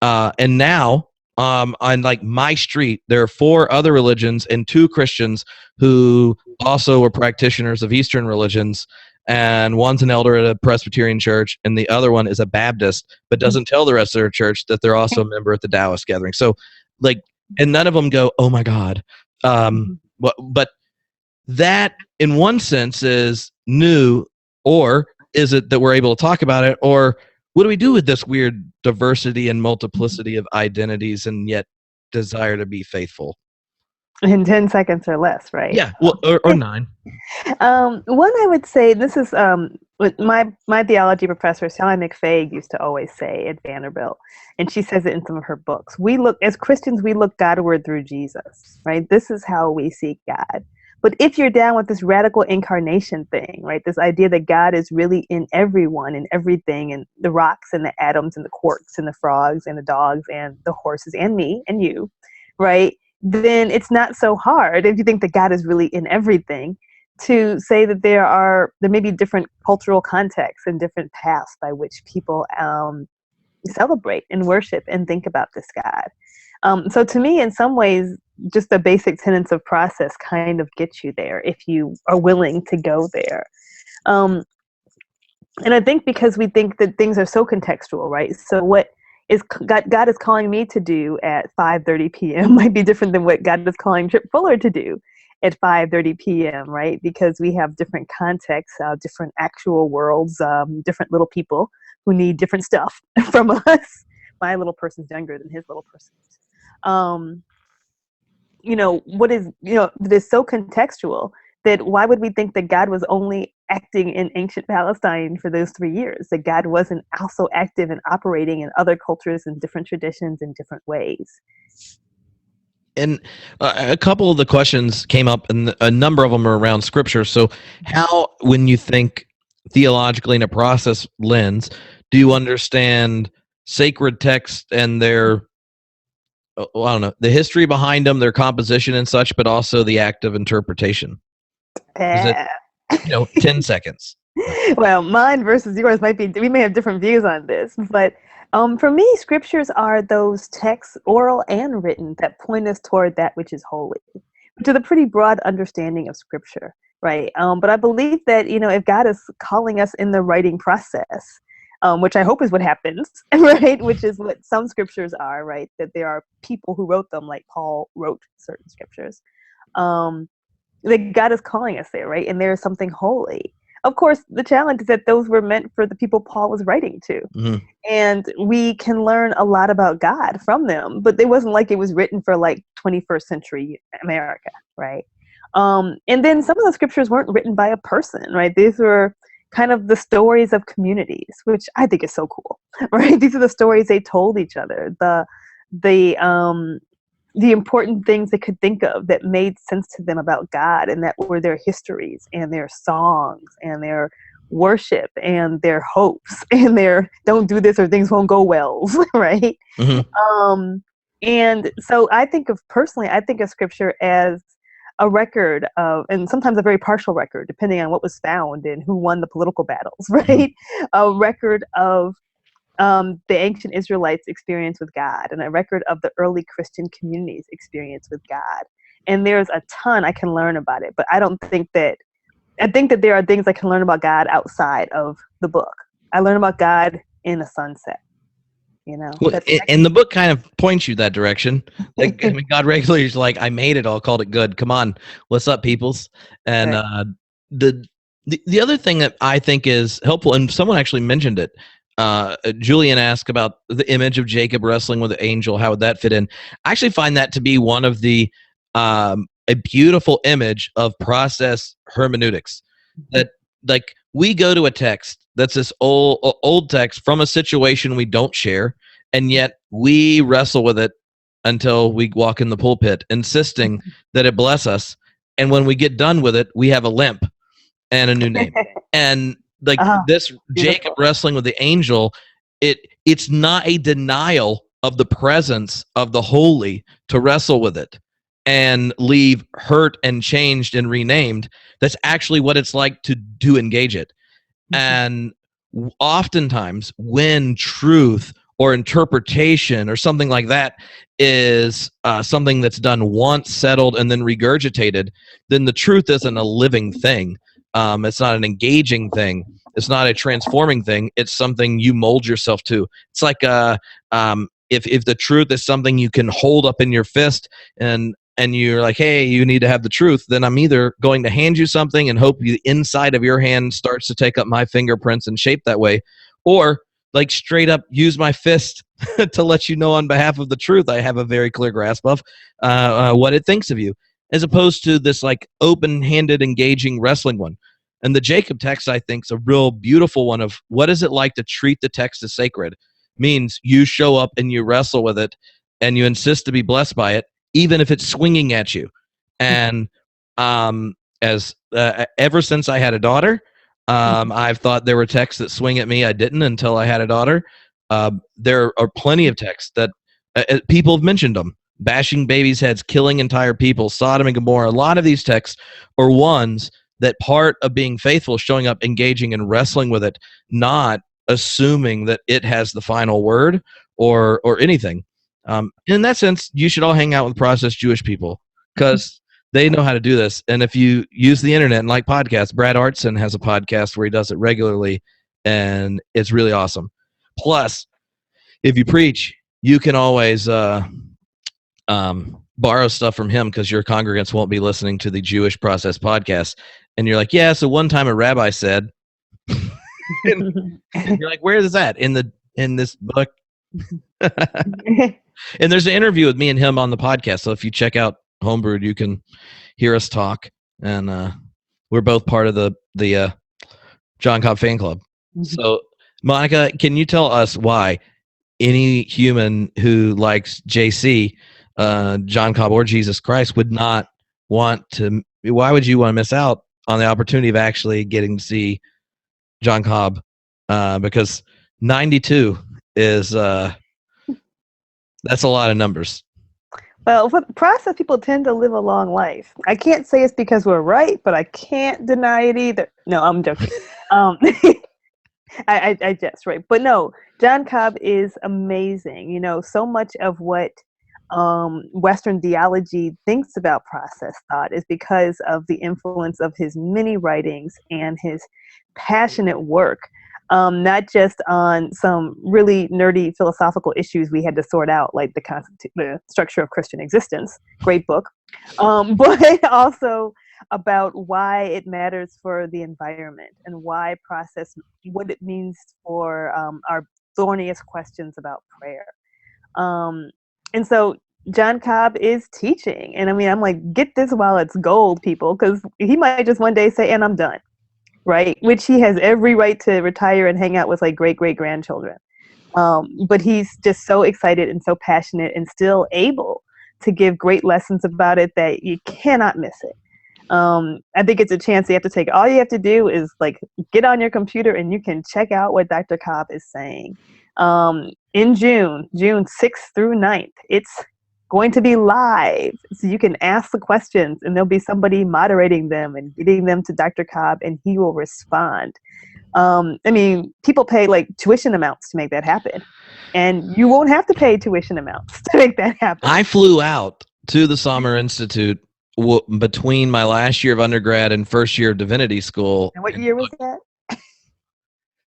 Speaker 1: And now, on like my street, there are 4 other religions and 2 Christians who also were practitioners of Eastern religions. And one's an elder at a Presbyterian church, and the other one is a Baptist, but doesn't tell the rest of their church that they're also a member at the Taoist gathering. So, like, and none of them go, "Oh my God." But that, in one sense, is new, or is it that we're able to talk about it, or what do we do with this weird diversity and multiplicity of identities and yet desire to be faithful?
Speaker 2: In 10 seconds or less, right?
Speaker 1: Yeah, well, or 9.
Speaker 2: One I would say, this is what my theology professor, Sally McFaig, used to always say at Vanderbilt, and she says it in some of her books. We look, as Christians, we look Godward through Jesus, right? This is how we seek God. But if you're down with this radical incarnation thing, right, this idea that God is really in everyone and everything, and the rocks and the atoms and the quarks and the frogs and the dogs and the horses and me and you, right, then it's not so hard, if you think that God is really in everything, to say that there may be different cultural contexts and different paths by which people celebrate and worship and think about this God. So to me, in some ways, just the basic tenets of process kind of get you there if you are willing to go there. And I think because we think that things are so contextual, right? So what is God is calling me to do at 5:30 p.m. might be different than what God is calling Tripp Fuller to do at 5:30 p.m., right? Because we have different contexts, different actual worlds, different little people who need different stuff from us. My little person's younger than his little person. What is, that is so contextual that why would we think that God was only acting in ancient Palestine for those 3 years, that God wasn't also active and operating in other cultures and different traditions in different ways?
Speaker 1: And a couple of the questions came up, and a number of them are around Scripture. So how, when you think theologically in a process lens, do you understand sacred text and their, I don't know, the history behind them, their composition and such, but also the act of interpretation? 10 seconds.
Speaker 2: Well, mine versus yours might be, we may have different views on this, but for me, scriptures are those texts, oral and written, that point us toward that which is holy, to the pretty broad understanding of scripture, right? But I believe that, if God is calling us in the writing process, which I hope is what happens, right? Which is what some scriptures are, right? That there are people who wrote them, like Paul wrote certain scriptures. That God is calling us there, right? And there is something holy. Of course, the challenge is that those were meant for the people Paul was writing to.
Speaker 1: Mm-hmm.
Speaker 2: And we can learn a lot about God from them, but it wasn't like it was written for like 21st century America, right? And then some of the scriptures weren't written by a person, right? These were kind of the stories of communities, which I think is so cool, right? These are the stories they told each other, the important things they could think of that made sense to them about God, and that were their histories and their songs and their worship and their hopes and their don't do this or things won't go well, right?
Speaker 1: Mm-hmm.
Speaker 2: And so I think of scripture as a record of, and sometimes a very partial record, depending on what was found and who won the political battles, right?
Speaker 1: Mm-hmm.
Speaker 2: A record of the ancient Israelites' experience with God, and a record of the early Christian community's experience with God. And there's a ton I can learn about it, but I think that there are things I can learn about God outside of the book. I learn about God in a sunset.
Speaker 1: Well, and the book kind of points you that direction. Like, I mean, God regularly is like, I made it all, called it good. Come on, what's up, peoples? And
Speaker 2: right.
Speaker 1: The other thing that I think is helpful, and someone actually mentioned it, Julian asked about the image of Jacob wrestling with the angel. How would that fit in? I actually find that to be one of the a beautiful image of process hermeneutics. That, like, we go to a text that's this old text from a situation we don't share, and yet we wrestle with it until we walk in the pulpit, insisting that it bless us. And when we get done with it, we have a limp and a new name. And like this beautiful. Jacob wrestling with the angel, it's not a denial of the presence of the holy to wrestle with it and leave hurt and changed and renamed. That's actually what it's like to engage it. And oftentimes when truth or interpretation or something like that is something that's done once, settled, and then regurgitated, then the truth isn't a living thing. It's not an engaging thing. It's not a transforming thing. It's something you mold yourself to. It's like if the truth is something you can hold up in your fist and you're like, hey, you need to have the truth, then I'm either going to hand you something and hope the inside of your hand starts to take up my fingerprints and shape that way, or like straight up use my fist to let you know on behalf of the truth I have a very clear grasp of what it thinks of you, as opposed to this like open-handed, engaging wrestling one. And the Jacob text, I think, is a real beautiful one of what is it like to treat the text as sacred. Means you show up and you wrestle with it and you insist to be blessed by it, even if it's swinging at you. And ever since I had a daughter, I've thought there were texts that swing at me. I didn't until I had a daughter. There are plenty of texts that people have mentioned them. Bashing babies' heads, killing entire people, Sodom and Gomorrah. A lot of these texts are ones that part of being faithful, showing up, engaging, and wrestling with it, not assuming that it has the final word or anything. In that sense, you should all hang out with Process Jewish people because they know how to do this. And if you use the internet and like podcasts, Brad Artson has a podcast where he does it regularly, and it's really awesome. Plus, if you preach, you can always borrow stuff from him because your congregants won't be listening to the Jewish Process podcast. And you're like, yeah, so one time a rabbi said, and you're like, where is that in this book? And there's an interview with me and him on the podcast. So if you check out Homebrewed, you can hear us talk. And we're both part of the John Cobb fan club. So, Monica, can you tell us why any human who likes JC, John Cobb, or Jesus Christ would not want to? Why would you want to miss out on the opportunity of actually getting to see John Cobb? Because 92 is that's a lot of numbers.
Speaker 2: Well, for the process, people tend to live a long life. I can't say it's because we're right, but I can't deny it either. No, I'm joking. I just right, but no, John Cobb is amazing. You know, so much of what Western theology thinks about process thought is because of the influence of his many writings and his passionate work. Not just on some really nerdy philosophical issues we had to sort out, like the structure of Christian existence, great book, but also about why it matters for the environment and why process, what it means for our thorniest questions about prayer. And so John Cobb is teaching. And I mean, I'm like, get this while it's gold, people, because he might just one day say, and I'm done, right? Which he has every right to retire and hang out with like great-great-grandchildren. But he's just so excited and so passionate and still able to give great lessons about it that you cannot miss it. I think it's a chance you have to take. All you have to do is like get on your computer and you can check out what Dr. Cobb is saying. In June 6th through 9th, it's going to be live. So you can ask the questions and there'll be somebody moderating them and getting them to Dr. Cobb and he will respond. I mean, people pay like tuition amounts to make that happen. And you won't have to pay tuition amounts to make that happen.
Speaker 1: I flew out to the Summer Institute between my last year of undergrad and first year of divinity school.
Speaker 2: And what year was that?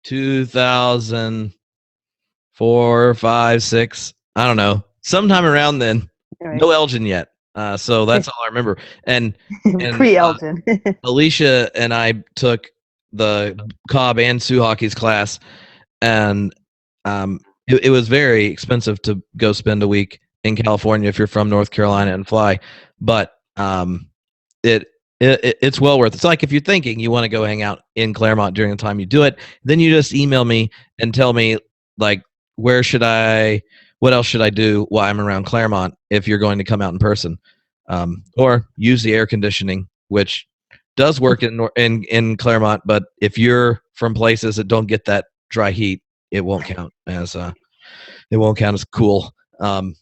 Speaker 1: 2004, 5, 6. I don't know. Sometime around then. Right. No Elgin yet. So that's all I remember. And
Speaker 2: pre-Elgin.
Speaker 1: Alicia and I took the Cobb and Sue Hockey's class, and it was very expensive to go spend a week in California if you're from North Carolina and fly. But it's well worth it. It's like if you're thinking you want to go hang out in Claremont during the time you do it, then you just email me and tell me like what else should I do while I'm around Claremont if you're going to come out in person, or use the air conditioning, which does work in Claremont, but if you're from places that don't get that dry heat, it won't count as cool. And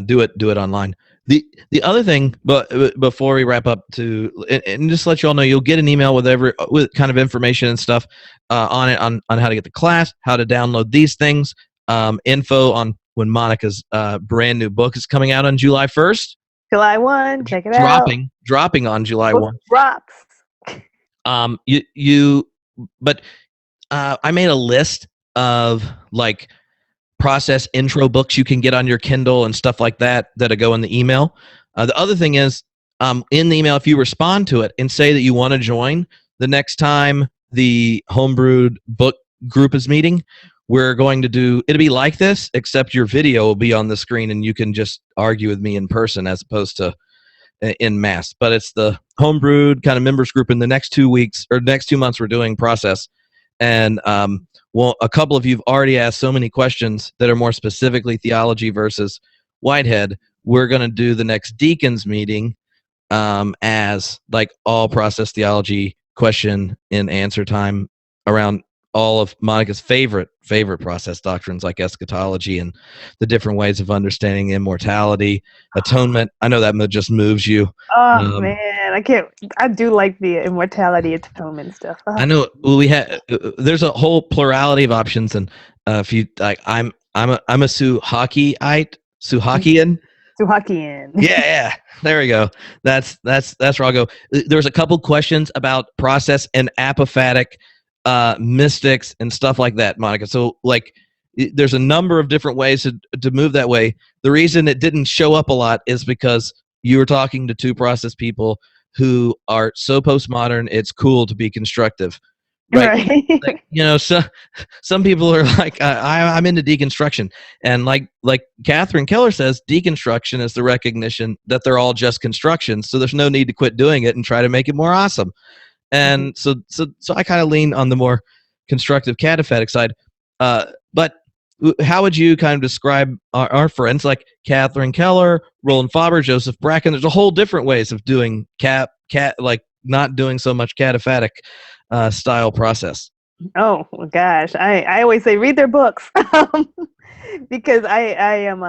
Speaker 1: do it online. The other thing, but before we wrap up, and just let you all know, you'll get an email with kind of information and stuff on it, on how to get the class, how to download these things, info on when Monica's brand new book is coming out on July 1st.
Speaker 2: July 1, check it out.
Speaker 1: Dropping on July 1.
Speaker 2: Drops.
Speaker 1: I made a list of like process intro books you can get on your Kindle and stuff like that go in the email. The other thing is, in the email, if you respond to it and say that you want to join the next time the homebrewed book group is meeting, we're going to it'll be like this, except your video will be on the screen and you can just argue with me in person as opposed to in mass. But it's the homebrewed kind of members group in the next 2 weeks or next 2 months. We're doing process. And well, a couple of you've already asked so many questions that are more specifically theology versus Whitehead. We're going to do the next deacons meeting as like all process theology question and answer time around all of Monica's favorite process doctrines like eschatology and the different ways of understanding immortality, atonement. I know that just moves you.
Speaker 2: Oh man, I do like the immortality atonement stuff.
Speaker 1: I know there's a whole plurality of options, and if you like, I'm a Suhawkiite. Yeah, there we go. That's where I'll go. There's a couple questions about process and apophatic mystics and stuff like that, Monica. So like there's a number of different ways to move that way. The reason it didn't show up a lot is because you were talking to two process people who are so postmodern it's cool to be constructive, right? Like, so some people are like I'm into deconstruction, and like Catherine Keller says, deconstruction is the recognition that they're all just constructions, so there's no need to quit doing it and try to make it more awesome. And so I kind of lean on the more constructive cataphatic side. But how would you kind of describe our friends like Catherine Keller, Roland Faber, Joseph Bracken? There's a whole different ways of doing like not doing so much cataphatic style process.
Speaker 2: Oh gosh, I always say read their books. Because I am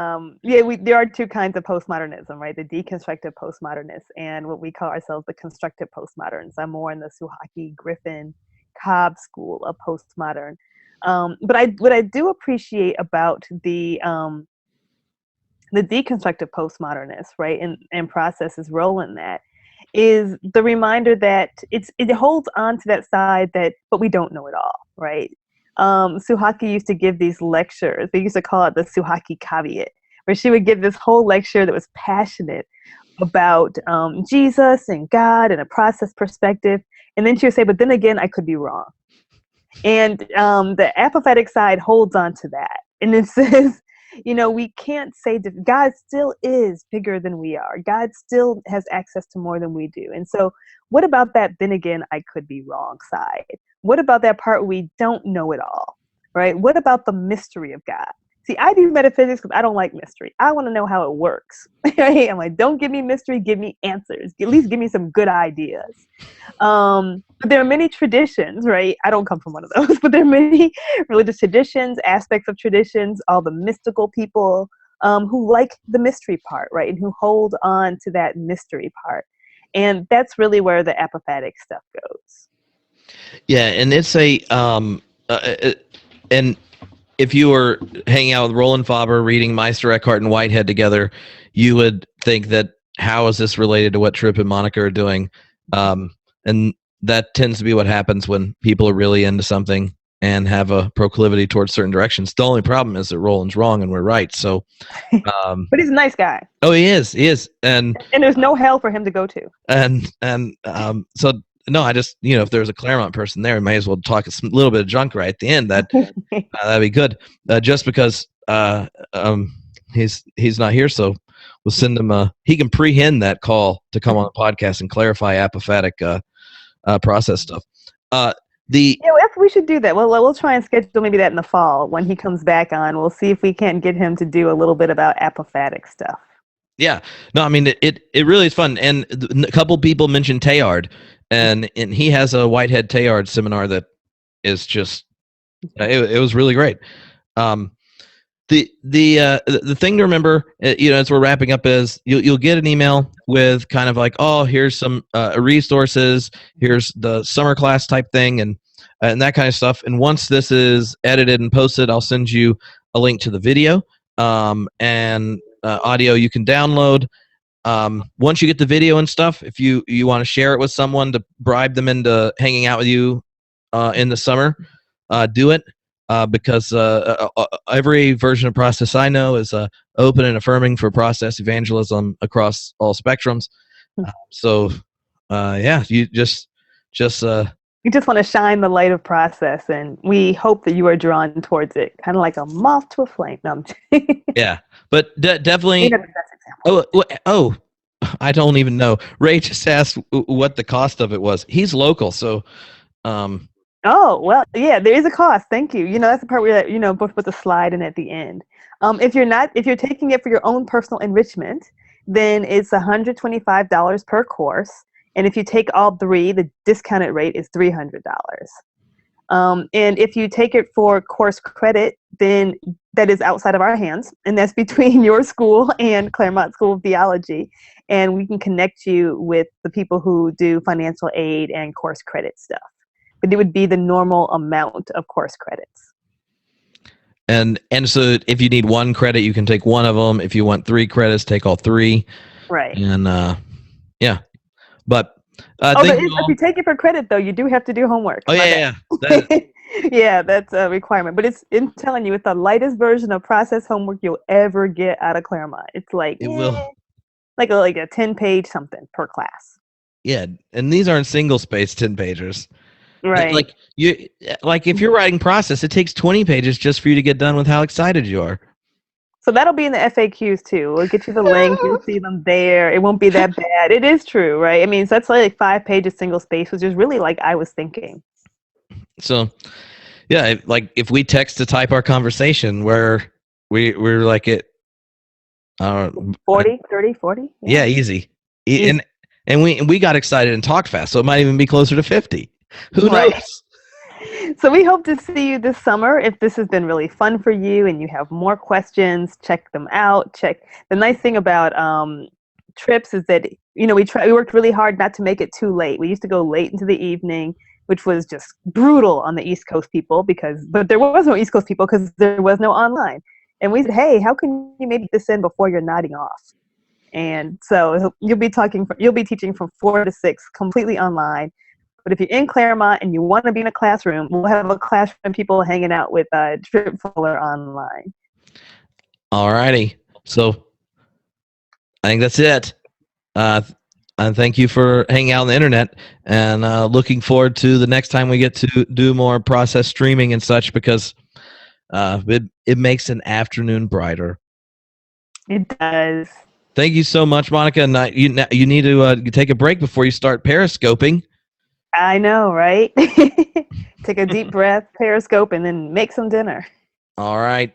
Speaker 2: there are two kinds of postmodernism, right? The deconstructive postmodernists and what we call ourselves the constructive postmoderns. I'm more in the Suhaki, Griffin, Cobb school of postmodern. But what I do appreciate about the deconstructive postmodernists, right, and Process's role in that is the reminder that it holds on to that side that, but we don't know it all, right? Suhaki used to give these lectures. They used to call it the Suhaki caveat, where she would give this whole lecture that was passionate about Jesus and God and a process perspective. And then she would say, but then again, I could be wrong. And the apophatic side holds on to that. And it says, we can't say that God still is bigger than we are. God still has access to more than we do. And so what about that, then again, I could be wrong side? What about that part where we don't know it all, right? What about the mystery of God? See, I do metaphysics because I don't like mystery. I want to know how it works. Right? I'm like, don't give me mystery, give me answers. At least give me some good ideas. But there are many traditions, right? I don't come from one of those, but there are many religious traditions, aspects of traditions, all the mystical people who like the mystery part, right? And who hold on to that mystery part. And that's really where the apophatic stuff goes.
Speaker 1: Yeah, and it's and if you were hanging out with Roland Faber, reading Meister, Eckhart, and Whitehead together, you would think that how is this related to what Tripp and Monica are doing? And that tends to be what happens when people are really into something and have a proclivity towards certain directions. The only problem is that Roland's wrong and we're right. So,
Speaker 2: but he's a nice guy.
Speaker 1: Oh, he is, and
Speaker 2: there's no hell for him to go to.
Speaker 1: And so. No, I just, if there's a Claremont person there, we may as well talk a little bit of junk right at the end. That'd be good. Just because he's not here, so we'll send him he can prehend that call to come on the podcast and clarify apophatic process stuff.
Speaker 2: We should do that. We'll try and schedule maybe that in the fall when he comes back on. We'll see if we can't get him to do a little bit about apophatic stuff.
Speaker 1: Yeah, no, I mean it really is fun, and a couple people mentioned Teilhard. And he has a Whitehead Teilhard seminar that is just it was really great. The thing to remember, as we're wrapping up, is you'll get an email with kind of like, oh, here's some resources, here's the summer class type thing, and that kind of stuff. And once this is edited and posted, I'll send you a link to the video and audio you can download. Once you get the video and stuff, if you want to share it with someone to bribe them into hanging out with you in the summer, do it because every version of Process I know is open and affirming for process evangelism across all spectrums. You just
Speaker 2: want to shine the light of Process, and we hope that you are drawn towards it, kind of like a moth to a flame. No,
Speaker 1: yeah, but definitely. Oh, I don't even know. Ray just asked what the cost of it was. He's local, so.
Speaker 2: Oh, well, yeah, there is a cost. Thank you. That's the part where put the slide in at the end. If you're taking it for your own personal enrichment, then it's $125 per course. And if you take all three, the discounted rate is $300. And if you take it for course credit, then that is outside of our hands, and that's between your school and Claremont School of Theology. And we can connect you with the people who do financial aid and course credit stuff. But it would be the normal amount of course credits.
Speaker 1: And so if you need one credit, you can take one of them. If you want 3 credits, take all 3.
Speaker 2: Right.
Speaker 1: And yeah. But
Speaker 2: if you take it for credit, though, you do have to do homework.
Speaker 1: Oh, yeah.
Speaker 2: Yeah, that's a requirement. But I'm telling you, it's the lightest version of process homework you'll ever get out of Claremont. It's like like a 10-page something per class.
Speaker 1: Yeah, and these aren't single-space 10-pagers.
Speaker 2: Right.
Speaker 1: Like if you're writing process, it takes 20 pages just for you to get done with how excited you are.
Speaker 2: So that'll be in the FAQs too. We'll get you the link. You'll see them there. It won't be that bad. It is true, right? I mean, so that's like 5 pages single space, which is really like I was thinking.
Speaker 1: So, yeah, like if we text to type our conversation, where we're like it.
Speaker 2: 40, 30, 40?
Speaker 1: Yeah, easy. And we got excited and talked fast, so it might even be closer to 50. Who knows?
Speaker 2: So we hope to see you this summer. If this has been really fun for you and you have more questions, check them out. Check the nice thing about trips is that we worked really hard not to make it too late. We used to go late into the evening, which was just brutal on the East Coast people but there was no East Coast people because there was no online. And we said, hey, how can you make this in before you're nodding off? And so you'll be teaching from 4 to 6 completely online. But if you're in Claremont and you want to be in a classroom, we'll have a classroom of people hanging out with Tripp Fuller online.
Speaker 1: All righty. So I think that's it. And thank you for hanging out on the internet, and looking forward to the next time we get to do more process streaming and such, because it makes an afternoon brighter.
Speaker 2: It does.
Speaker 1: Thank you so much, Monica. And you need to take a break before you start periscoping.
Speaker 2: I know, right? Take a deep breath, periscope, and then make some dinner.
Speaker 1: All right.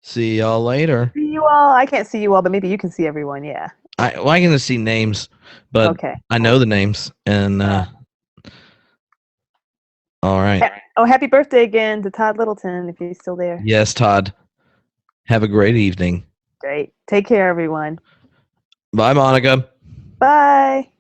Speaker 1: See y'all later.
Speaker 2: See you all. I can't see you all, but maybe you can see everyone. Yeah.
Speaker 1: I can see names, but
Speaker 2: okay.
Speaker 1: I know the names. And all right.
Speaker 2: Oh, happy birthday again to Todd Littleton, if he's still there.
Speaker 1: Yes, Todd. Have a great evening.
Speaker 2: Great. Take care, everyone.
Speaker 1: Bye, Monica.
Speaker 2: Bye.